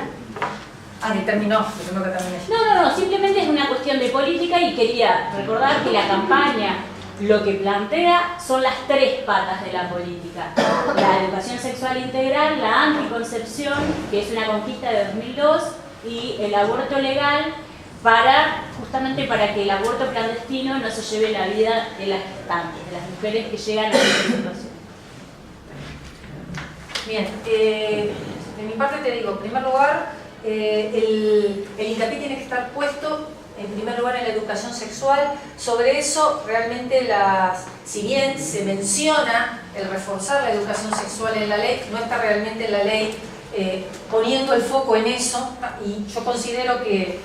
Terminó, lo tengo que terminar. No, simplemente es una cuestión de política y quería recordar que la campaña lo que plantea son las 3 patas de la política. La educación sexual integral, la anticoncepción, que es una conquista de 2002, y el aborto legal, justamente para que el aborto clandestino no se lleve la vida de las gestantes, de las mujeres que llegan a esta situación. Bien, de mi parte te digo, en primer lugar, el hincapié tiene que estar puesto en primer lugar en la educación sexual. Sobre eso realmente si bien se menciona el reforzar la educación sexual en la ley, no está realmente en la ley poniendo el foco en eso, y yo considero que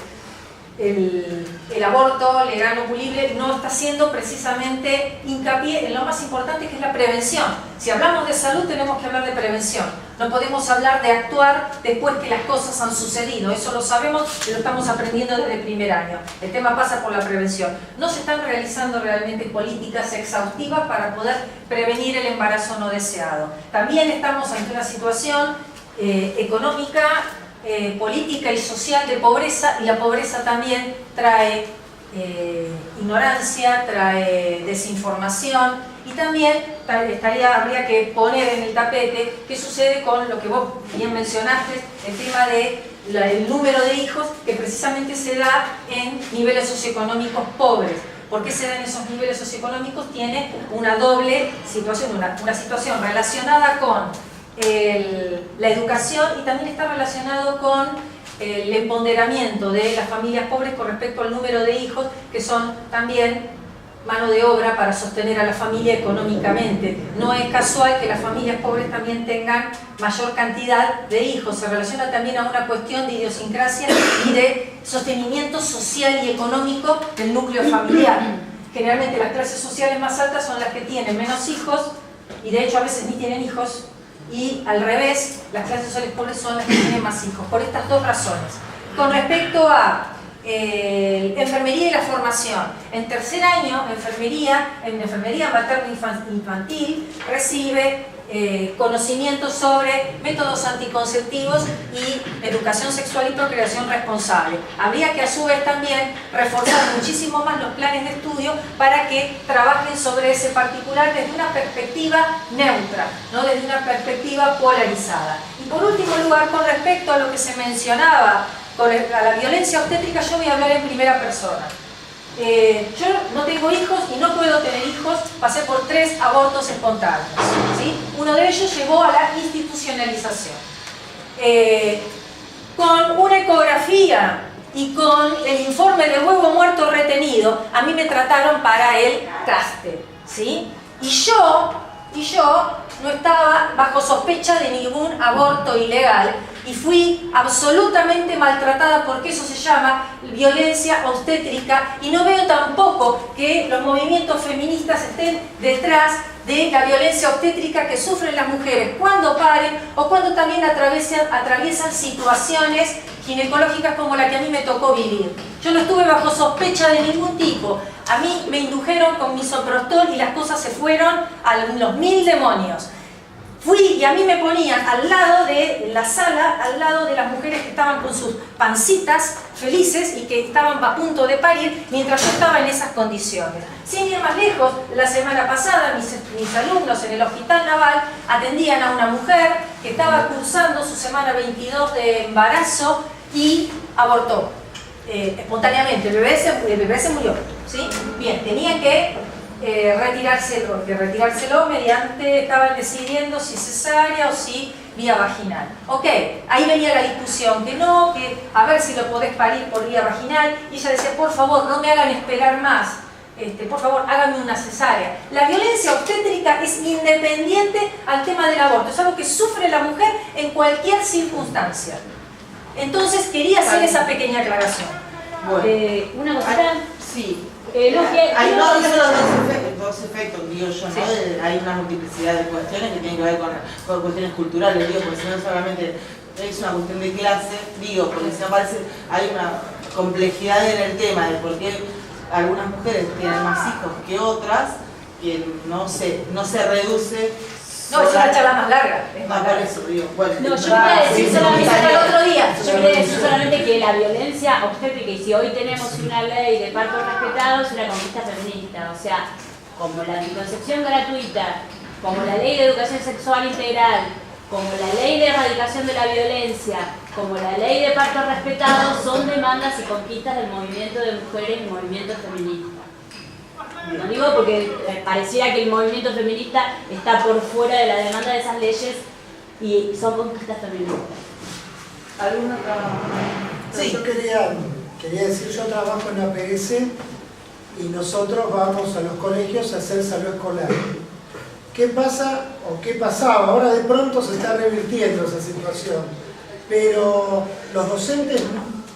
el aborto legal o libre no está haciendo precisamente hincapié en lo más importante, que es la prevención. Si hablamos de salud tenemos que hablar de prevención. No podemos hablar de actuar después que las cosas han sucedido. Eso lo sabemos y lo estamos aprendiendo desde el primer año. El tema pasa por la prevención. No se están realizando realmente políticas exhaustivas para poder prevenir el embarazo no deseado. También estamos ante una situación económica, política y social de pobreza, y la pobreza también trae ignorancia, trae desinformación, y también habría que poner en el tapete qué sucede con lo que vos bien mencionaste, el tema del número de hijos que precisamente se da en niveles socioeconómicos pobres. ¿Por qué se da en esos niveles socioeconómicos? Tiene una doble situación, una situación relacionada con la educación, y también está relacionado con el empoderamiento de las familias pobres con respecto al número de hijos, que son también mano de obra para sostener a la familia económicamente. No es casual que las familias pobres también tengan mayor cantidad de hijos. Se relaciona también a una cuestión de idiosincrasia y de sostenimiento social y económico del núcleo familiar. Generalmente las clases sociales más altas son las que tienen menos hijos, y de hecho a veces ni tienen hijos, y al revés, las clases sociales pobres son las que tienen más hijos, por estas dos razones. Con respecto a enfermería y la formación, en tercer año, en enfermería materno-infantil recibe conocimientos sobre métodos anticonceptivos y educación sexual y procreación responsable. Habría que a su vez también reforzar muchísimo más los planes de estudio para que trabajen sobre ese particular desde una perspectiva neutra, no desde una perspectiva polarizada. Y por último lugar, con respecto a lo que se mencionaba a la violencia obstétrica, yo voy a hablar en primera persona. Yo no tengo hijos y no puedo tener hijos, pasé por 3 abortos espontáneos, ¿sí? Uno de ellos llevó a la institucionalización. Con una ecografía y con el informe de huevo muerto retenido, a mí me trataron para el caste, ¿sí? Y yo no estaba bajo sospecha de ningún aborto ilegal, y fui absolutamente maltratada, porque eso se llama violencia obstétrica, y no veo tampoco que los movimientos feministas estén detrás de la violencia obstétrica que sufren las mujeres cuando paren o cuando también atraviesan situaciones ginecológicas como la que a mí me tocó vivir. Yo no estuve bajo sospecha de ningún tipo. A mí me indujeron con misoprostol y las cosas se fueron a los 1000 demonios. Fui y a mí me ponían al lado de la sala, al lado de las mujeres que estaban con sus pancitas felices y que estaban a punto de parir, mientras yo estaba en esas condiciones. Sin ir más lejos, la semana pasada mis alumnos en el Hospital Naval atendían a una mujer que estaba cursando su semana 22 de embarazo y abortó espontáneamente. El bebé se murió, ¿sí? Bien, tenía que retirárselo mediante, estaban decidiendo si cesárea o si vía vaginal. Ok, ahí venía la discusión, que no, que a ver si lo podés parir por vía vaginal, y ella decía, por favor, no me hagan esperar más, por favor, háganme una cesárea. La violencia obstétrica es independiente al tema del aborto, es algo que sufre la mujer en cualquier circunstancia. Entonces quería hacer esa pequeña aclaración. Bueno. Una cosita. Sí. Hay dos efectos, digo yo, ¿no? Sí. Hay una multiplicidad de cuestiones que tienen que ver con cuestiones culturales, digo, porque si no solamente es una cuestión de clase, digo, porque si no parece, hay una complejidad en el tema de por qué algunas mujeres tienen más hijos que otras, que no se reduce. No, es una charla más larga. No, por eso digo, bueno. No, yo quería decir solamente para el otro día. Yo quería decir solamente que la violencia obstétrica, y si hoy tenemos una ley de parto respetado, es una conquista feminista. O sea, como la anticoncepción gratuita, como la ley de educación sexual integral, como la ley de erradicación de la violencia, como la ley de parto respetado, son demandas y conquistas del movimiento de mujeres y movimiento feminista. No digo porque pareciera que el movimiento feminista está por fuera de la demanda de esas leyes y son conquistas feministas. ¿Alguna otra? Sí. Yo quería decir, yo trabajo en la APS y nosotros vamos a los colegios a hacer salud escolar. ¿Qué pasa o qué pasaba? Ahora de pronto se está revirtiendo esa situación, pero los docentes,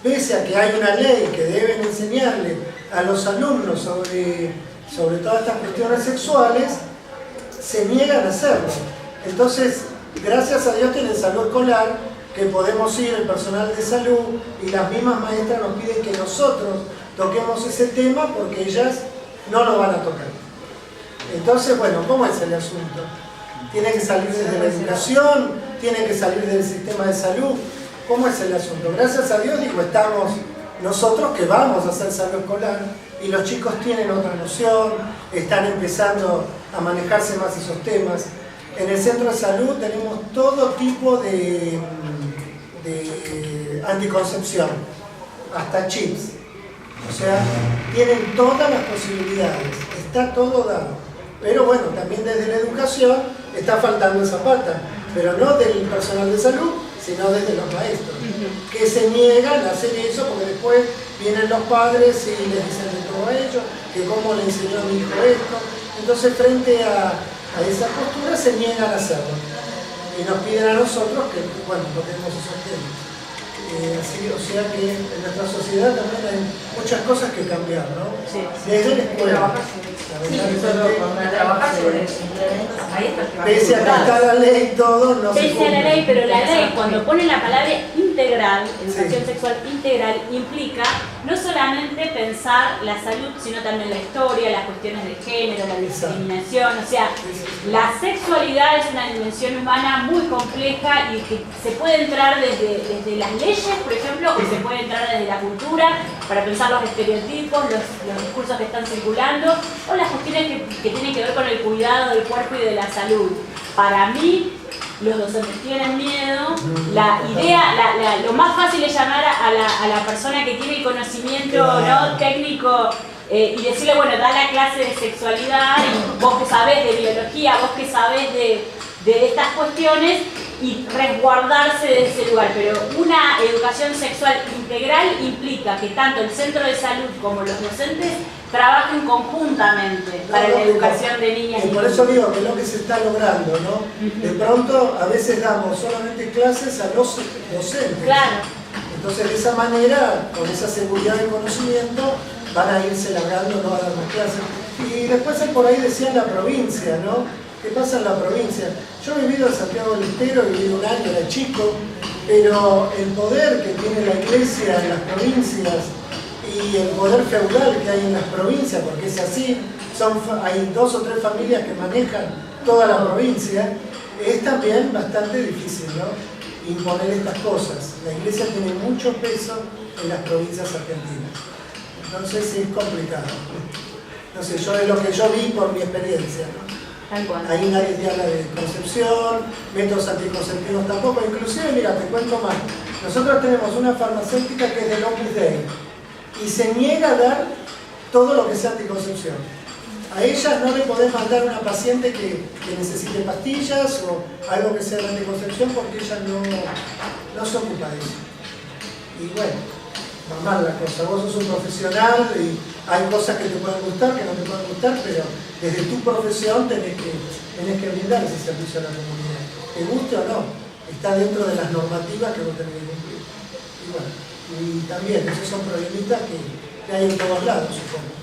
pese a que hay una ley que deben enseñarle a los alumnos sobre todas estas cuestiones sexuales, se niegan a hacerlo. Entonces, gracias a Dios tienen salud escolar, que podemos ir el personal de salud y las mismas maestras nos piden que nosotros toquemos ese tema porque ellas no lo van a tocar. Entonces, bueno, ¿cómo es el asunto? Tiene que salir desde la educación, tiene que salir del sistema de salud. ¿Cómo es el asunto? Gracias a Dios, digo, estamos nosotros que vamos a hacer salud escolar y los chicos tienen otra noción, están empezando a manejarse más esos temas. En el centro de salud tenemos todo tipo de anticoncepción, hasta chips. O sea, tienen todas las posibilidades, está todo dado. Pero bueno, también desde la educación está faltando esa pata, pero no del personal de salud, sino desde los maestros, que se niegan a hacer eso porque después vienen los padres y les dicen de todo a ellos, que cómo le enseñó a mi hijo esto. Entonces, frente a esa postura se niegan a hacerlo. Y nos piden a nosotros que, bueno, toquemos esos temas. Así, o sea que en nuestra sociedad también hay muchas cosas que cambiar, ¿no? Sí. Desde la escuela. Trabajar sobre eso. Ahí está el que va a Pese a que está la ley y todo, no se Pese a la ley, pero la ley cuando pone la palabra integral, educación Sí. sexual integral, implica no solamente pensar la salud, sino también la historia, las cuestiones de género, la discriminación, o sea, la sexualidad es una dimensión humana muy compleja y que se puede entrar desde las leyes, por ejemplo, o se puede entrar desde la cultura para pensar los estereotipos, los discursos que están circulando, o las cuestiones que tienen que ver con el cuidado del cuerpo y de la salud. Para mí, los docentes tienen miedo, la idea, lo más fácil es llamar a la persona que tiene el conocimiento, ¿no?, técnico y decirle, bueno, da la clase de sexualidad, y vos que sabés de biología, vos que sabés de estas cuestiones, y resguardarse de ese lugar. Pero una educación sexual integral implica que tanto el centro de salud como los docentes trabajen conjuntamente para la educación de niñas y por eso digo que es lo que se está logrando, ¿no? De pronto a veces damos solamente clases a los docentes. Claro. Entonces de esa manera, con esa seguridad de conocimiento, van a irse largando, no van a dar más clases. Y después por ahí decían la provincia, ¿no? ¿Qué pasa en la provincia? Yo he vivido en Santiago del Estero, he vivido un año, era chico, pero el poder que tiene la iglesia en las provincias y el poder feudal que hay en las provincias, porque es así, hay 2 o 3 familias que manejan toda la provincia, es también bastante difícil, ¿no?, imponer estas cosas. La iglesia tiene mucho peso en las provincias argentinas, entonces es complicado. No sé, yo es lo que yo vi por mi experiencia, ¿no? Ahí nadie te habla de concepción, métodos anticonceptivos tampoco. Inclusive, mira, te cuento más. Nosotros tenemos una farmacéutica que es del Opus Dei y se niega a dar todo lo que sea anticoncepción. A ella no le podés mandar a una paciente que necesite pastillas o algo que sea de anticoncepción porque ella no se ocupa de eso. Y bueno, normal la cosa. Vos sos un profesional y hay cosas que te pueden gustar, que no te pueden gustar, pero desde tu profesión tenés que brindar ese servicio a la comunidad. Te guste o no, está dentro de las normativas que vos tenés que cumplir. Y bueno, y también esos son problemitas que hay en todos lados, supongo.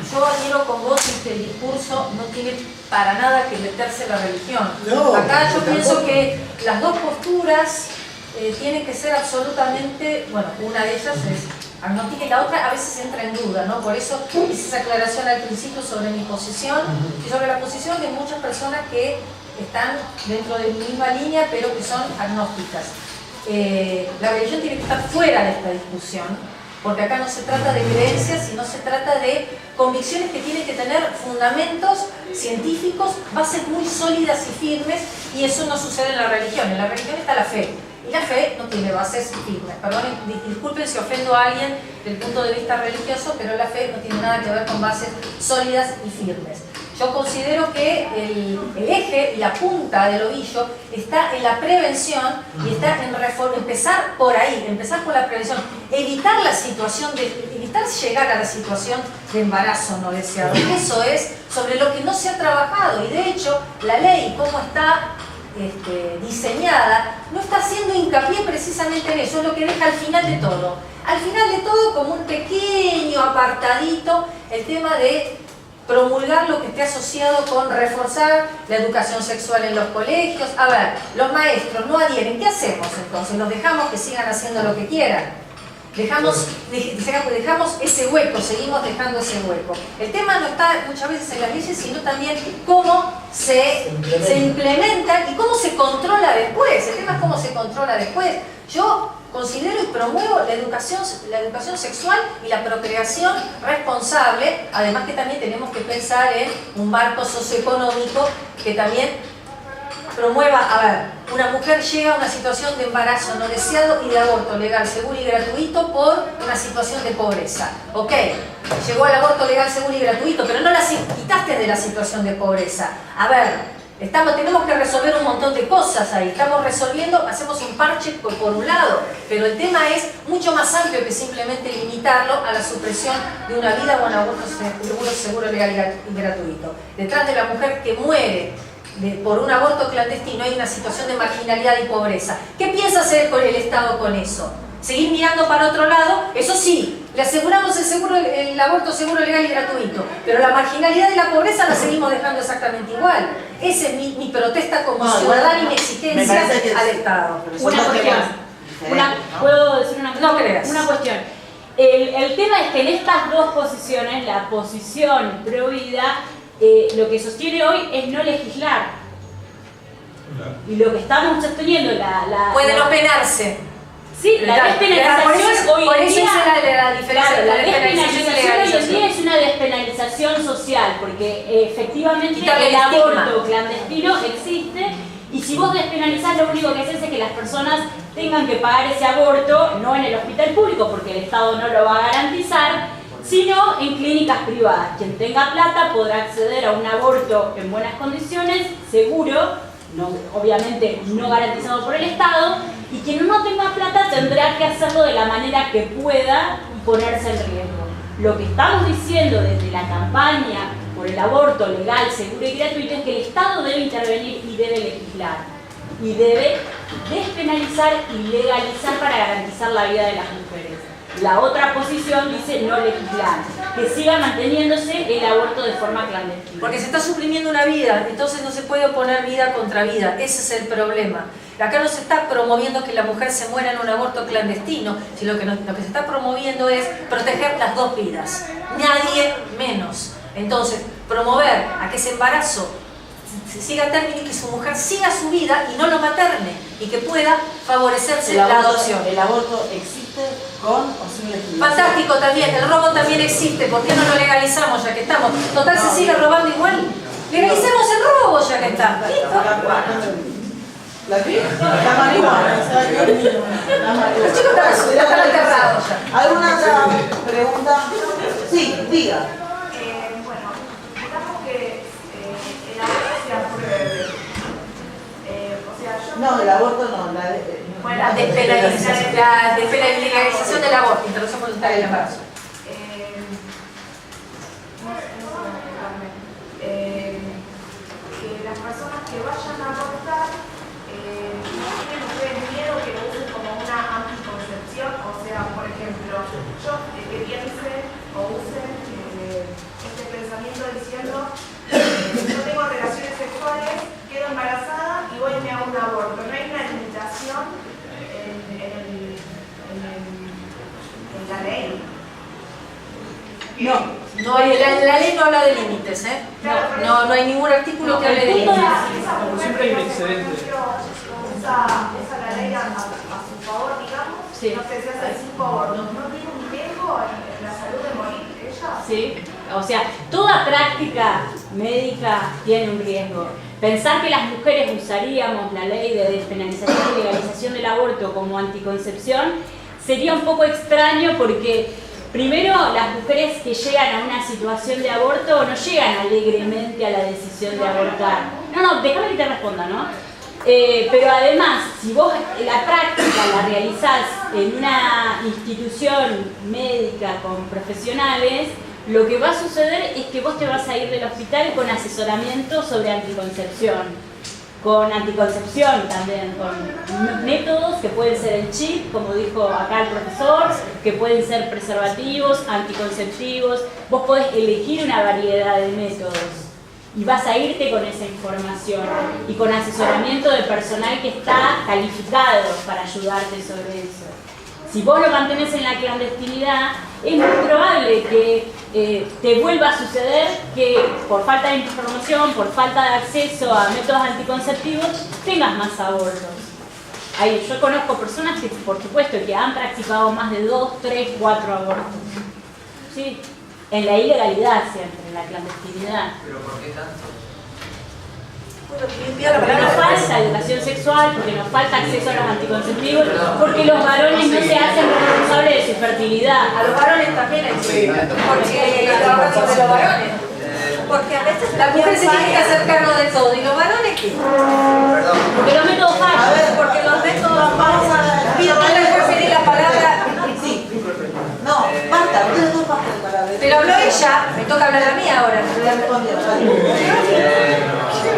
Yo adhiero con vos en que el discurso no tiene para nada que meterse en la religión. No, acá yo tampoco. pienso que las dos posturas tienen que ser absolutamente, bueno, una de ellas es agnóstica y la otra a veces entra en duda, ¿no? Por eso hice esa aclaración al principio sobre mi posición y sobre la posición de muchas personas que están dentro de mi misma línea pero que son agnósticas. La religión tiene que estar fuera de esta discusión, porque acá no se trata de creencias, sino se trata de convicciones que tienen que tener fundamentos científicos, bases muy sólidas y firmes, y eso no sucede en la religión. En la religión está la fe, y la fe no tiene bases firmes. Perdonen, disculpen si ofendo a alguien desde el punto de vista religioso, pero la fe no tiene nada que ver con bases sólidas y firmes. Yo considero que el eje y la punta del ovillo está en la prevención y está en empezar por ahí, empezar por la prevención, evitar la situación evitar llegar a la situación de embarazo no deseado. Eso es sobre lo que no se ha trabajado, y de hecho la ley como está diseñada no está haciendo hincapié precisamente en eso, es lo que deja al final de todo como un pequeño apartadito el tema de promulgar lo que esté asociado con reforzar la educación sexual en los colegios. A ver, los maestros no adhieren, ¿qué hacemos entonces? ¿Los dejamos que sigan haciendo lo que quieran? Dejamos ese hueco, seguimos dejando ese hueco. El tema no está muchas veces en las leyes, sino también cómo se implementa y cómo se controla después. El tema es cómo se controla después. Yo considero y promuevo la educación sexual y la procreación responsable, además que también tenemos que pensar en un marco socioeconómico que también promueva, a ver, una mujer llega a una situación de embarazo no deseado y de aborto legal, seguro y gratuito por una situación de pobreza. Ok, llegó al aborto legal, seguro y gratuito, pero no la quitaste de la situación de pobreza. A ver, tenemos que resolver un montón de cosas ahí, estamos resolviendo, hacemos un parche por un lado, pero el tema es mucho más amplio que simplemente limitarlo a la supresión de una vida o a un aborto seguro, legal y gratuito. Detrás de la mujer que muere por un aborto clandestino hay una situación de marginalidad y pobreza. ¿Qué piensa hacer el Estado con eso? ¿Seguir mirando para otro lado? Eso sí, le aseguramos el aborto seguro, legal y gratuito, pero la marginalidad y la pobreza la seguimos dejando exactamente igual. Esa es mi protesta como ciudadana y mi exigencia al Estado. Una cuestión. ¿Puedo decir una cuestión? No creas. Una cuestión. El tema es que en estas dos posiciones, la posición pro vida, lo que sostiene hoy es no legislar. Y lo que estamos sosteniendo, puede no penarse. Sí, la despenalización hoy en día, la diferencia. Claro, la despenalización hoy en día es una despenalización social, porque efectivamente el aborto clandestino existe, y si vos despenalizás, lo único que haces es que las personas tengan que pagar ese aborto, no en el hospital público, porque el Estado no lo va a garantizar, sino en clínicas privadas. Quien tenga plata podrá acceder a un aborto en buenas condiciones, seguro, obviamente no garantizado por el Estado, y quien no tenga plata tendrá que hacerlo de la manera que pueda y ponerse en riesgo. Lo que estamos diciendo desde la campaña por el aborto legal, seguro y gratuito es que el Estado debe intervenir y debe legislar, y debe despenalizar y legalizar para garantizar la vida de las mujeres. La otra posición dice no legislar, que siga manteniéndose el aborto de forma clandestina. Porque se está suprimiendo una vida, entonces no se puede oponer vida contra vida, ese es el problema. Acá no se está promoviendo que la mujer se muera en un aborto clandestino, sino que lo que se está promoviendo es proteger las dos vidas, nadie menos. Entonces, promover a que ese embarazo se siga a término y que su mujer siga su vida y no lo materne, y que pueda favorecerse la adopción. ¿El aborto existe con o sin legislación? Fantástico también, el robo también existe, ¿por qué no lo legalizamos ya que estamos? Total, se sigue robando igual. Legalicemos el robo ya que está. ¿La qué? La marihuana. Los chicos están enterrados ya. ¿Alguna otra pregunta? Sí, diga. Bueno, digamos que el aborto se apruebe. O sea, yo... No, el aborto no. La despenalización del aborto, interrupción voluntaria del embarazo. Que las personas que vayan a abortar tienen ustedes miedo que lo usen como una anticoncepción, o sea, por ejemplo, yo que piense o use este pensamiento diciendo no tengo relaciones sexuales, quedo embarazada y voy y me hago un aborto. No hay una limitación en la ley. No hay, la ley no habla de límites, ¿eh? No hay ningún artículo que hable de límites. Siempre hay un excedente. Usa la ley a su favor, digamos. Sí. No sé, si hace 5 abortos. ¿No tiene un riesgo en la salud de morir ella? Sí, o sea, toda práctica médica tiene un riesgo. Pensar que las mujeres usaríamos la ley de despenalización y legalización del aborto como anticoncepción sería un poco extraño, porque primero las mujeres que llegan a una situación de aborto no llegan alegremente a la decisión de abortar. No, déjame que te responda, ¿no? Pero además, si vos la práctica la realizás en una institución médica con profesionales, lo que va a suceder es que vos te vas a ir del hospital con asesoramiento sobre anticoncepción. con anticoncepción también, con métodos que pueden ser el chip, como dijo acá el profesor, que pueden ser preservativos, anticonceptivos. Vos podés elegir una variedad de métodos y vas a irte con esa información y con asesoramiento de personal que está calificado para ayudarte sobre eso. Si vos lo mantenés en la clandestinidad, es muy probable que te vuelva a suceder que por falta de información, por falta de acceso a métodos anticonceptivos, tengas más abortos. Yo conozco personas que, por supuesto, que han practicado más de 2, 3, 4 abortos. ¿Sí? En la ilegalidad siempre, en la clandestinidad. ¿Pero por qué tanto? Porque nos falta educación sexual, porque nos falta acceso a los anticonceptivos, porque los varones no se hacen responsables de su fertilidad. A los varones también hay que, porque hablamos de los varones. Porque a veces las mujeres se tienen que hacer cargo de todo. ¿Y los varones qué? Porque los métodos fallan. A ver, porque los métodos, vamos a... ¿No les puedo pedir la palabra? Sí. No, basta, ustedes dos partes de palabra. Pero habló ella, me toca hablar a mí ahora. Le respondió,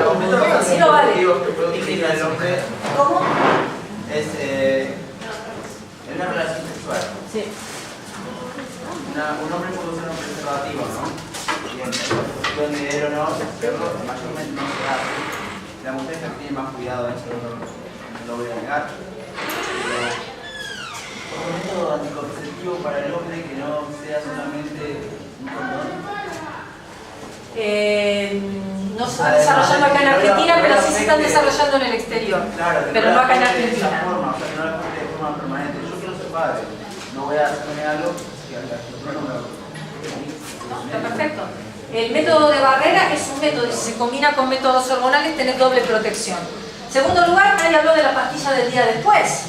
Los métodos anticonceptivos que puede utilizar el hombre ¿Cómo? es en una relación sexual. Sí. Un hombre puede usar un preservativo, ¿no? Y en cuestión de él o no, hacerlo mayormente no se hace. La mujer ya tiene más cuidado, eso no lo voy a negar. Pero un método anticonceptivo para el hombre que no sea solamente un condón. No se están desarrollando acá en Argentina, pero sí se están desarrollando en el exterior. Claro, pero no acá en de Argentina. esa forma, o sea, que no la cumple de forma permanente. Yo quiero ser padre, no voy a hacerme algo que al futuro no me va a Está perfecto. El método de barrera es un método y si se combina con métodos hormonales tenés doble protección. Segundo lugar, nadie habló de la pastilla del día después.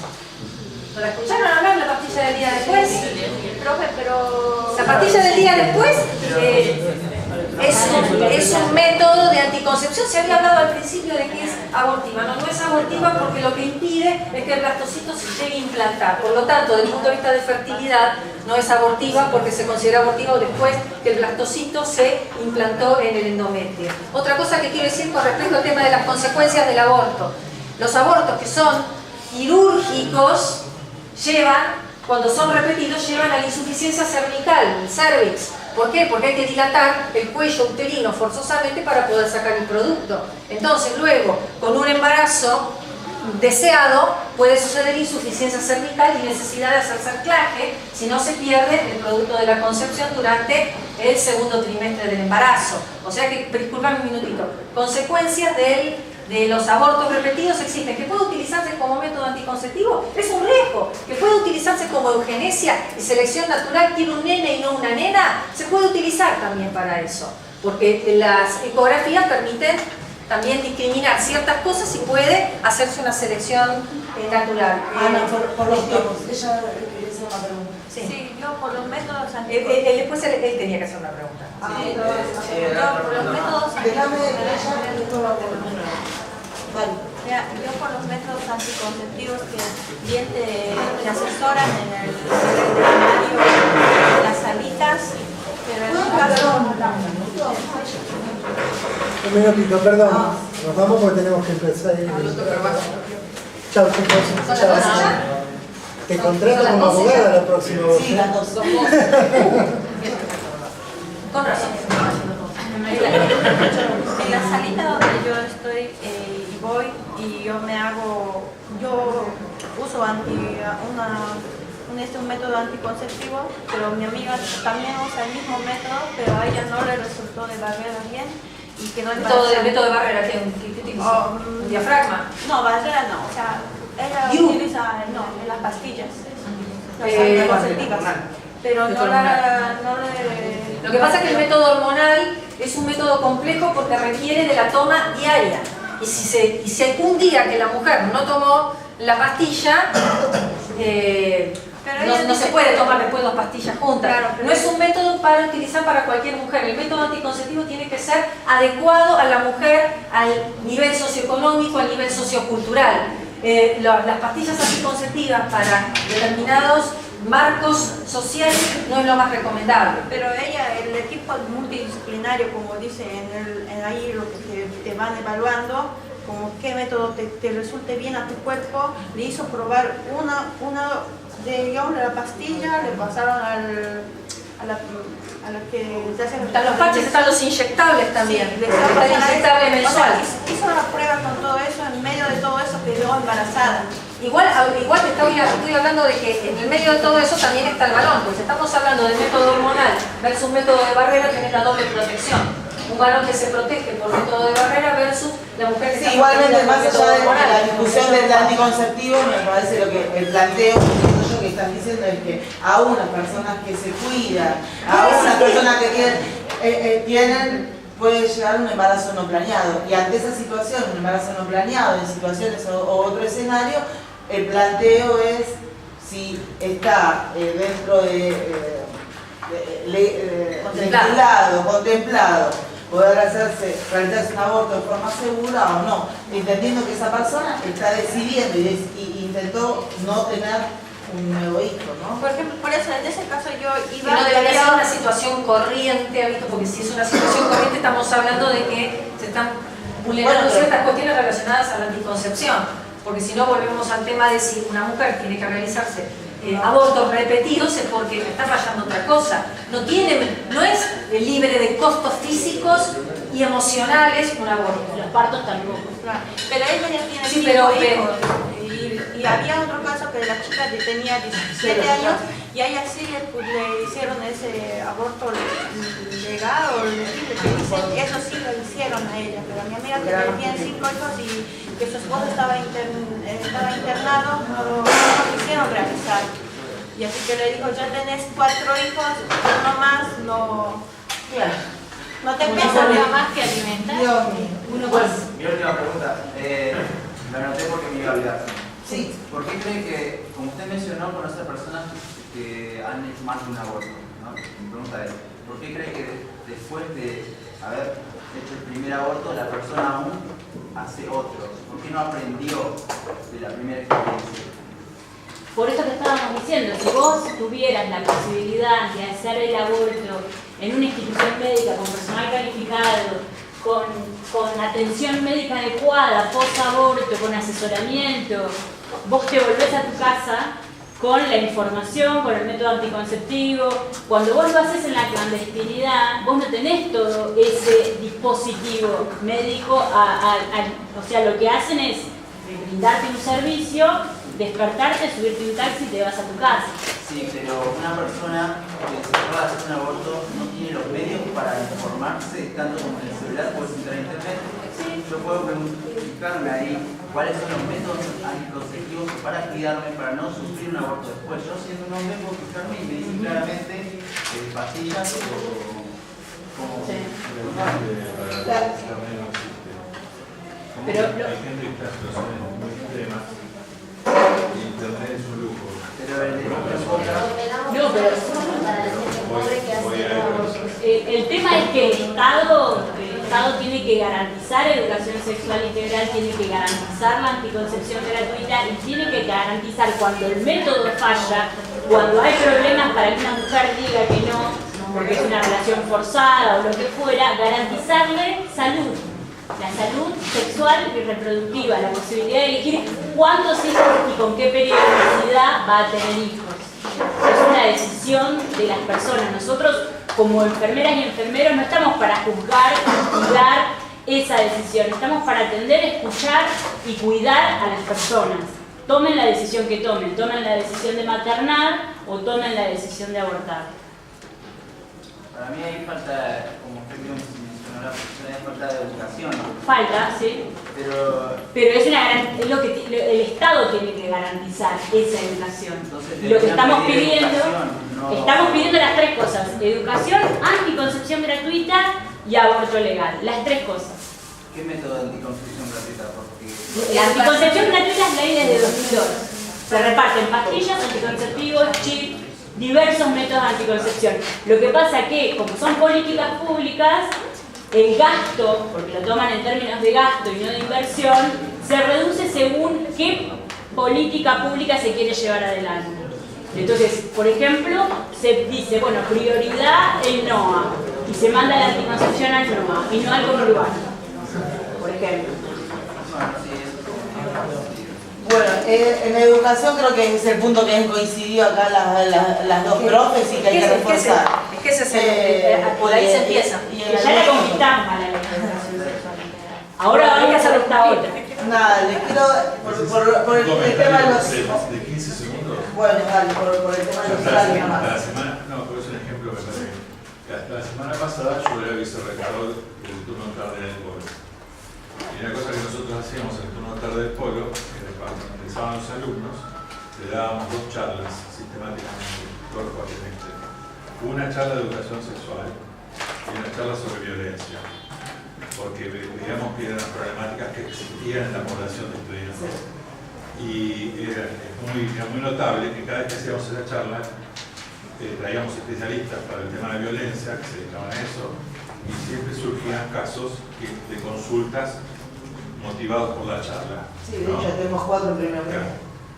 ¿No la escucharon hablar de la pastilla del día después? Profe, pero... La pastilla del día después es un método de anticoncepción. Se había hablado al principio de que es abortiva. No es abortiva porque lo que impide es que el blastocito se llegue a implantar. Por lo tanto, desde el punto de vista de fertilidad, no es abortiva porque se considera abortiva después que el blastocito se implantó en el endometrio. Otra cosa que quiero decir con respecto al tema de las consecuencias del aborto. Los abortos que son quirúrgicos cuando son repetidos, llevan a la insuficiencia cervical, el cervix. ¿Por qué? Porque hay que dilatar el cuello uterino forzosamente para poder sacar el producto. Entonces, luego, con un embarazo deseado, puede suceder insuficiencia cervical y necesidad de hacerse anclaje si no se pierde el producto de la concepción durante el segundo trimestre del embarazo. O sea que, disculpame un minutito, consecuencias de los abortos repetidos existen. ¿Que puede utilizarse como método anticonceptivo? Es un riesgo. ¿Que puede utilizarse como eugenesia y selección natural? ¿Quiere un nene y no una nena? Se puede utilizar también para eso. Porque las ecografías permiten también discriminar ciertas cosas y puede hacerse una selección natural. Ana, por los tiempos. Ella quería hacer una pregunta. Sí, yo por los métodos Después él tenía que hacer una pregunta. yo por los métodos Déjame de ella, después va a preguntar. Vale. yo por los métodos anticonceptivos que bien te asesoran en el veterinario, en las salitas, pero en el caso... Un minutito, perdón. Nos vamos porque tenemos que empezar. Chao, chicos. Chao. Te contrato como abogada la próxima vez. Sí, las dos. Con razón. En la salita donde yo estoy y voy y yo uso un método anticonceptivo, pero mi amiga también usa el mismo método, pero a ella no le resultó de barrera bien y quedó embarazada. ¿El método de barrera qué utiliza? ¿Un diafragma? No, barrera no, o sea, ella utiliza en las pastillas anticonceptivas, pero no le... Lo que pasa es que el método hormonal es un método complejo porque requiere de la toma diaria. Y si hay un día que la mujer no tomó la pastilla, no se puede tomar después 2 pastillas juntas. Claro, no es un método para utilizar para cualquier mujer. El método anticonceptivo tiene que ser adecuado a la mujer, al nivel socioeconómico, al nivel sociocultural. Las pastillas anticonceptivas para determinados marcos sociales no es lo más recomendable. Pero el equipo multidisciplinario, como dice ahí lo que te van evaluando, como qué método te resulte bien a tu cuerpo, le hizo probar una digamos, la pastilla, le pasaron a la que te hacen... Están los patches, están los inyectables también. Sí, está el inyectable mensual. O sea, hizo una prueba con todo eso, en medio de todo eso quedó embarazada. Igual te estoy hablando de que en el medio de todo eso también está el balón, pues estamos hablando del método hormonal versus método de barrera, tenés la doble protección. Un varón que se protege por método de barrera versus la mujer que se igualmente, protege por más método allá de hormonal. la discusión del anticonceptivo, me parece lo que el planteo que están diciendo es que a unas personas que se cuidan, a unas personas que tienen, puede llegar un embarazo no planeado. Y ante esa situación, un embarazo no planeado, en situaciones o otro escenario, el planteo es si está dentro de contemplado, poder realizarse un aborto de forma segura o no, entendiendo que esa persona está decidiendo y intentó no tener un nuevo hijo, ¿no? Por ejemplo, por eso en ese caso yo iba... Que no debería ser una situación corriente, ¿visto? Porque si es una situación corriente estamos hablando de que se están vulnerando ciertas cuestiones relacionadas a la anticoncepción. Porque si no volvemos al tema de si una mujer tiene que realizarse abortos repetidos es porque le está fallando otra cosa. No es libre de costos físicos y emocionales un aborto. Los partos tampoco. Claro. Pero ella ya tiene Sí, 5 hijos. Y había otro caso que la chica tenía 17 años y a ella sí le hicieron ese aborto legal o legible, que dicen, eso sí lo hicieron a ella, pero a mi amiga que tiene 5 hijos y que su esposo estaba internado, no lo quisieron realizar. Y así que le dijo, ya tenés 4 hijos, uno más, no te pesa nada más que alimentar. Uno Pues, más. mi última pregunta, lo anoté porque me iba a olvidar. Sí. ¿Por qué cree que, como usted mencionó, conoce a personas que han hecho más de un aborto, ¿no? Mi pregunta es, ¿por qué cree que después de haber hecho el primer aborto, la persona aún hace otro? ¿Por qué no aprendió de la primera experiencia? Por eso que estábamos diciendo, si vos tuvieras la posibilidad de hacer el aborto en una institución médica con personal calificado, con atención médica adecuada, post-aborto, con asesoramiento, vos te volvés a tu casa con la información, con el método anticonceptivo. Cuando vos lo haces en la clandestinidad, vos no tenés todo ese dispositivo médico, o sea, lo que hacen es brindarte un servicio, despertarte, subirte un taxi y te vas a tu casa. Sí, pero una persona que se pueda hacer un aborto no tiene los medios para informarse, tanto como en el celular, puedes entrar a internet. Sí. Yo puedo fijarme ahí cuáles son los métodos anticonceptivos para cuidarme, para no sufrir un aborto después. Yo siendo un hombre puedo fijarme y me dicen claramente pastillas o como... Sí. Pero hay gente que está en situaciones muy extremas y internet es un lujo. Pero el el tema es que el Estado tiene que garantizar educación sexual integral, tiene que garantizar la anticoncepción gratuita y tiene que garantizar cuando el método falla, cuando hay problemas para que una mujer diga que no, porque es una relación forzada o lo que fuera, garantizarle salud. La salud sexual y reproductiva, la posibilidad de elegir cuántos hijos y con qué periodicidad va a tener hijos. Es una decisión de las personas. Nosotros, como enfermeras y enfermeros, no estamos para juzgar y dar esa decisión. Estamos para atender, escuchar y cuidar a las personas. Tomen la decisión que tomen la decisión de maternar o tomen la decisión de abortar. Para mí hay falta, como usted mencionó, hay falta de educación. Falta, sí. Pero es lo que el Estado tiene que garantizar esa educación. Entonces, lo que estamos pidiendo, no... estamos pidiendo las 3 cosas: educación, anticoncepción gratuita y aborto legal. Las 3 cosas. ¿Qué método de anticoncepción gratuita? Porque... La anticoncepción gratuita es ley desde 2002. Se reparten pastillas, anticonceptivos, chip, diversos métodos de anticoncepción. Lo que pasa es que, como son políticas públicas, el gasto, porque lo toman en términos de gasto y no de inversión, se reduce según qué política pública se quiere llevar adelante. Entonces, por ejemplo, se dice, bueno, prioridad el NOA, y se manda la anticoncepción al NOA, y no al conurbano, por ejemplo. Bueno, en educación creo que es el punto que han coincidido acá las dos profes y que hay que reforzar. Es que ese es por ahí se empieza. Que ya la conquistamos a la educación sexual. Ahora hay que hacer esta otra. Nada, les quiero, por el tema de los... De 15 segundos. Bueno, dale, por el tema de los horarios nada más. No, pero es un ejemplo que me parece que hasta la semana pasada yo era vicerrector del turno tarde del polo. Y una cosa que nosotros hacíamos en el turno tarde del polo, era cuando empezaban los alumnos, le dábamos 2 charlas sistemáticamente, por cuatrimestre. Una charla de educación sexual y una charla sobre violencia. Porque veíamos que eran problemáticas que existían en la población de estudiantes. Y era muy notable que cada vez que hacíamos esa charla, traíamos especialistas para el tema de violencia, que se dedicaban a eso, y siempre surgían casos de consultas motivados por la charla. Sí, de hecho tenemos 4 primeros.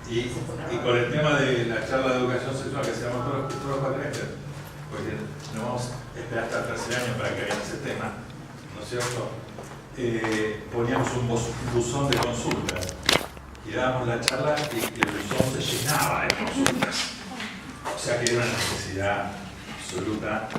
Y con el tema de la charla de educación sexual que hacíamos todos los cuatrimestres, porque no vamos a esperar hasta el tercer año para que vean ese tema, ¿no es cierto? Poníamos un buzón de consultas y dábamos la charla y el buzón se llenaba de consultas. O sea que era una necesidad absoluta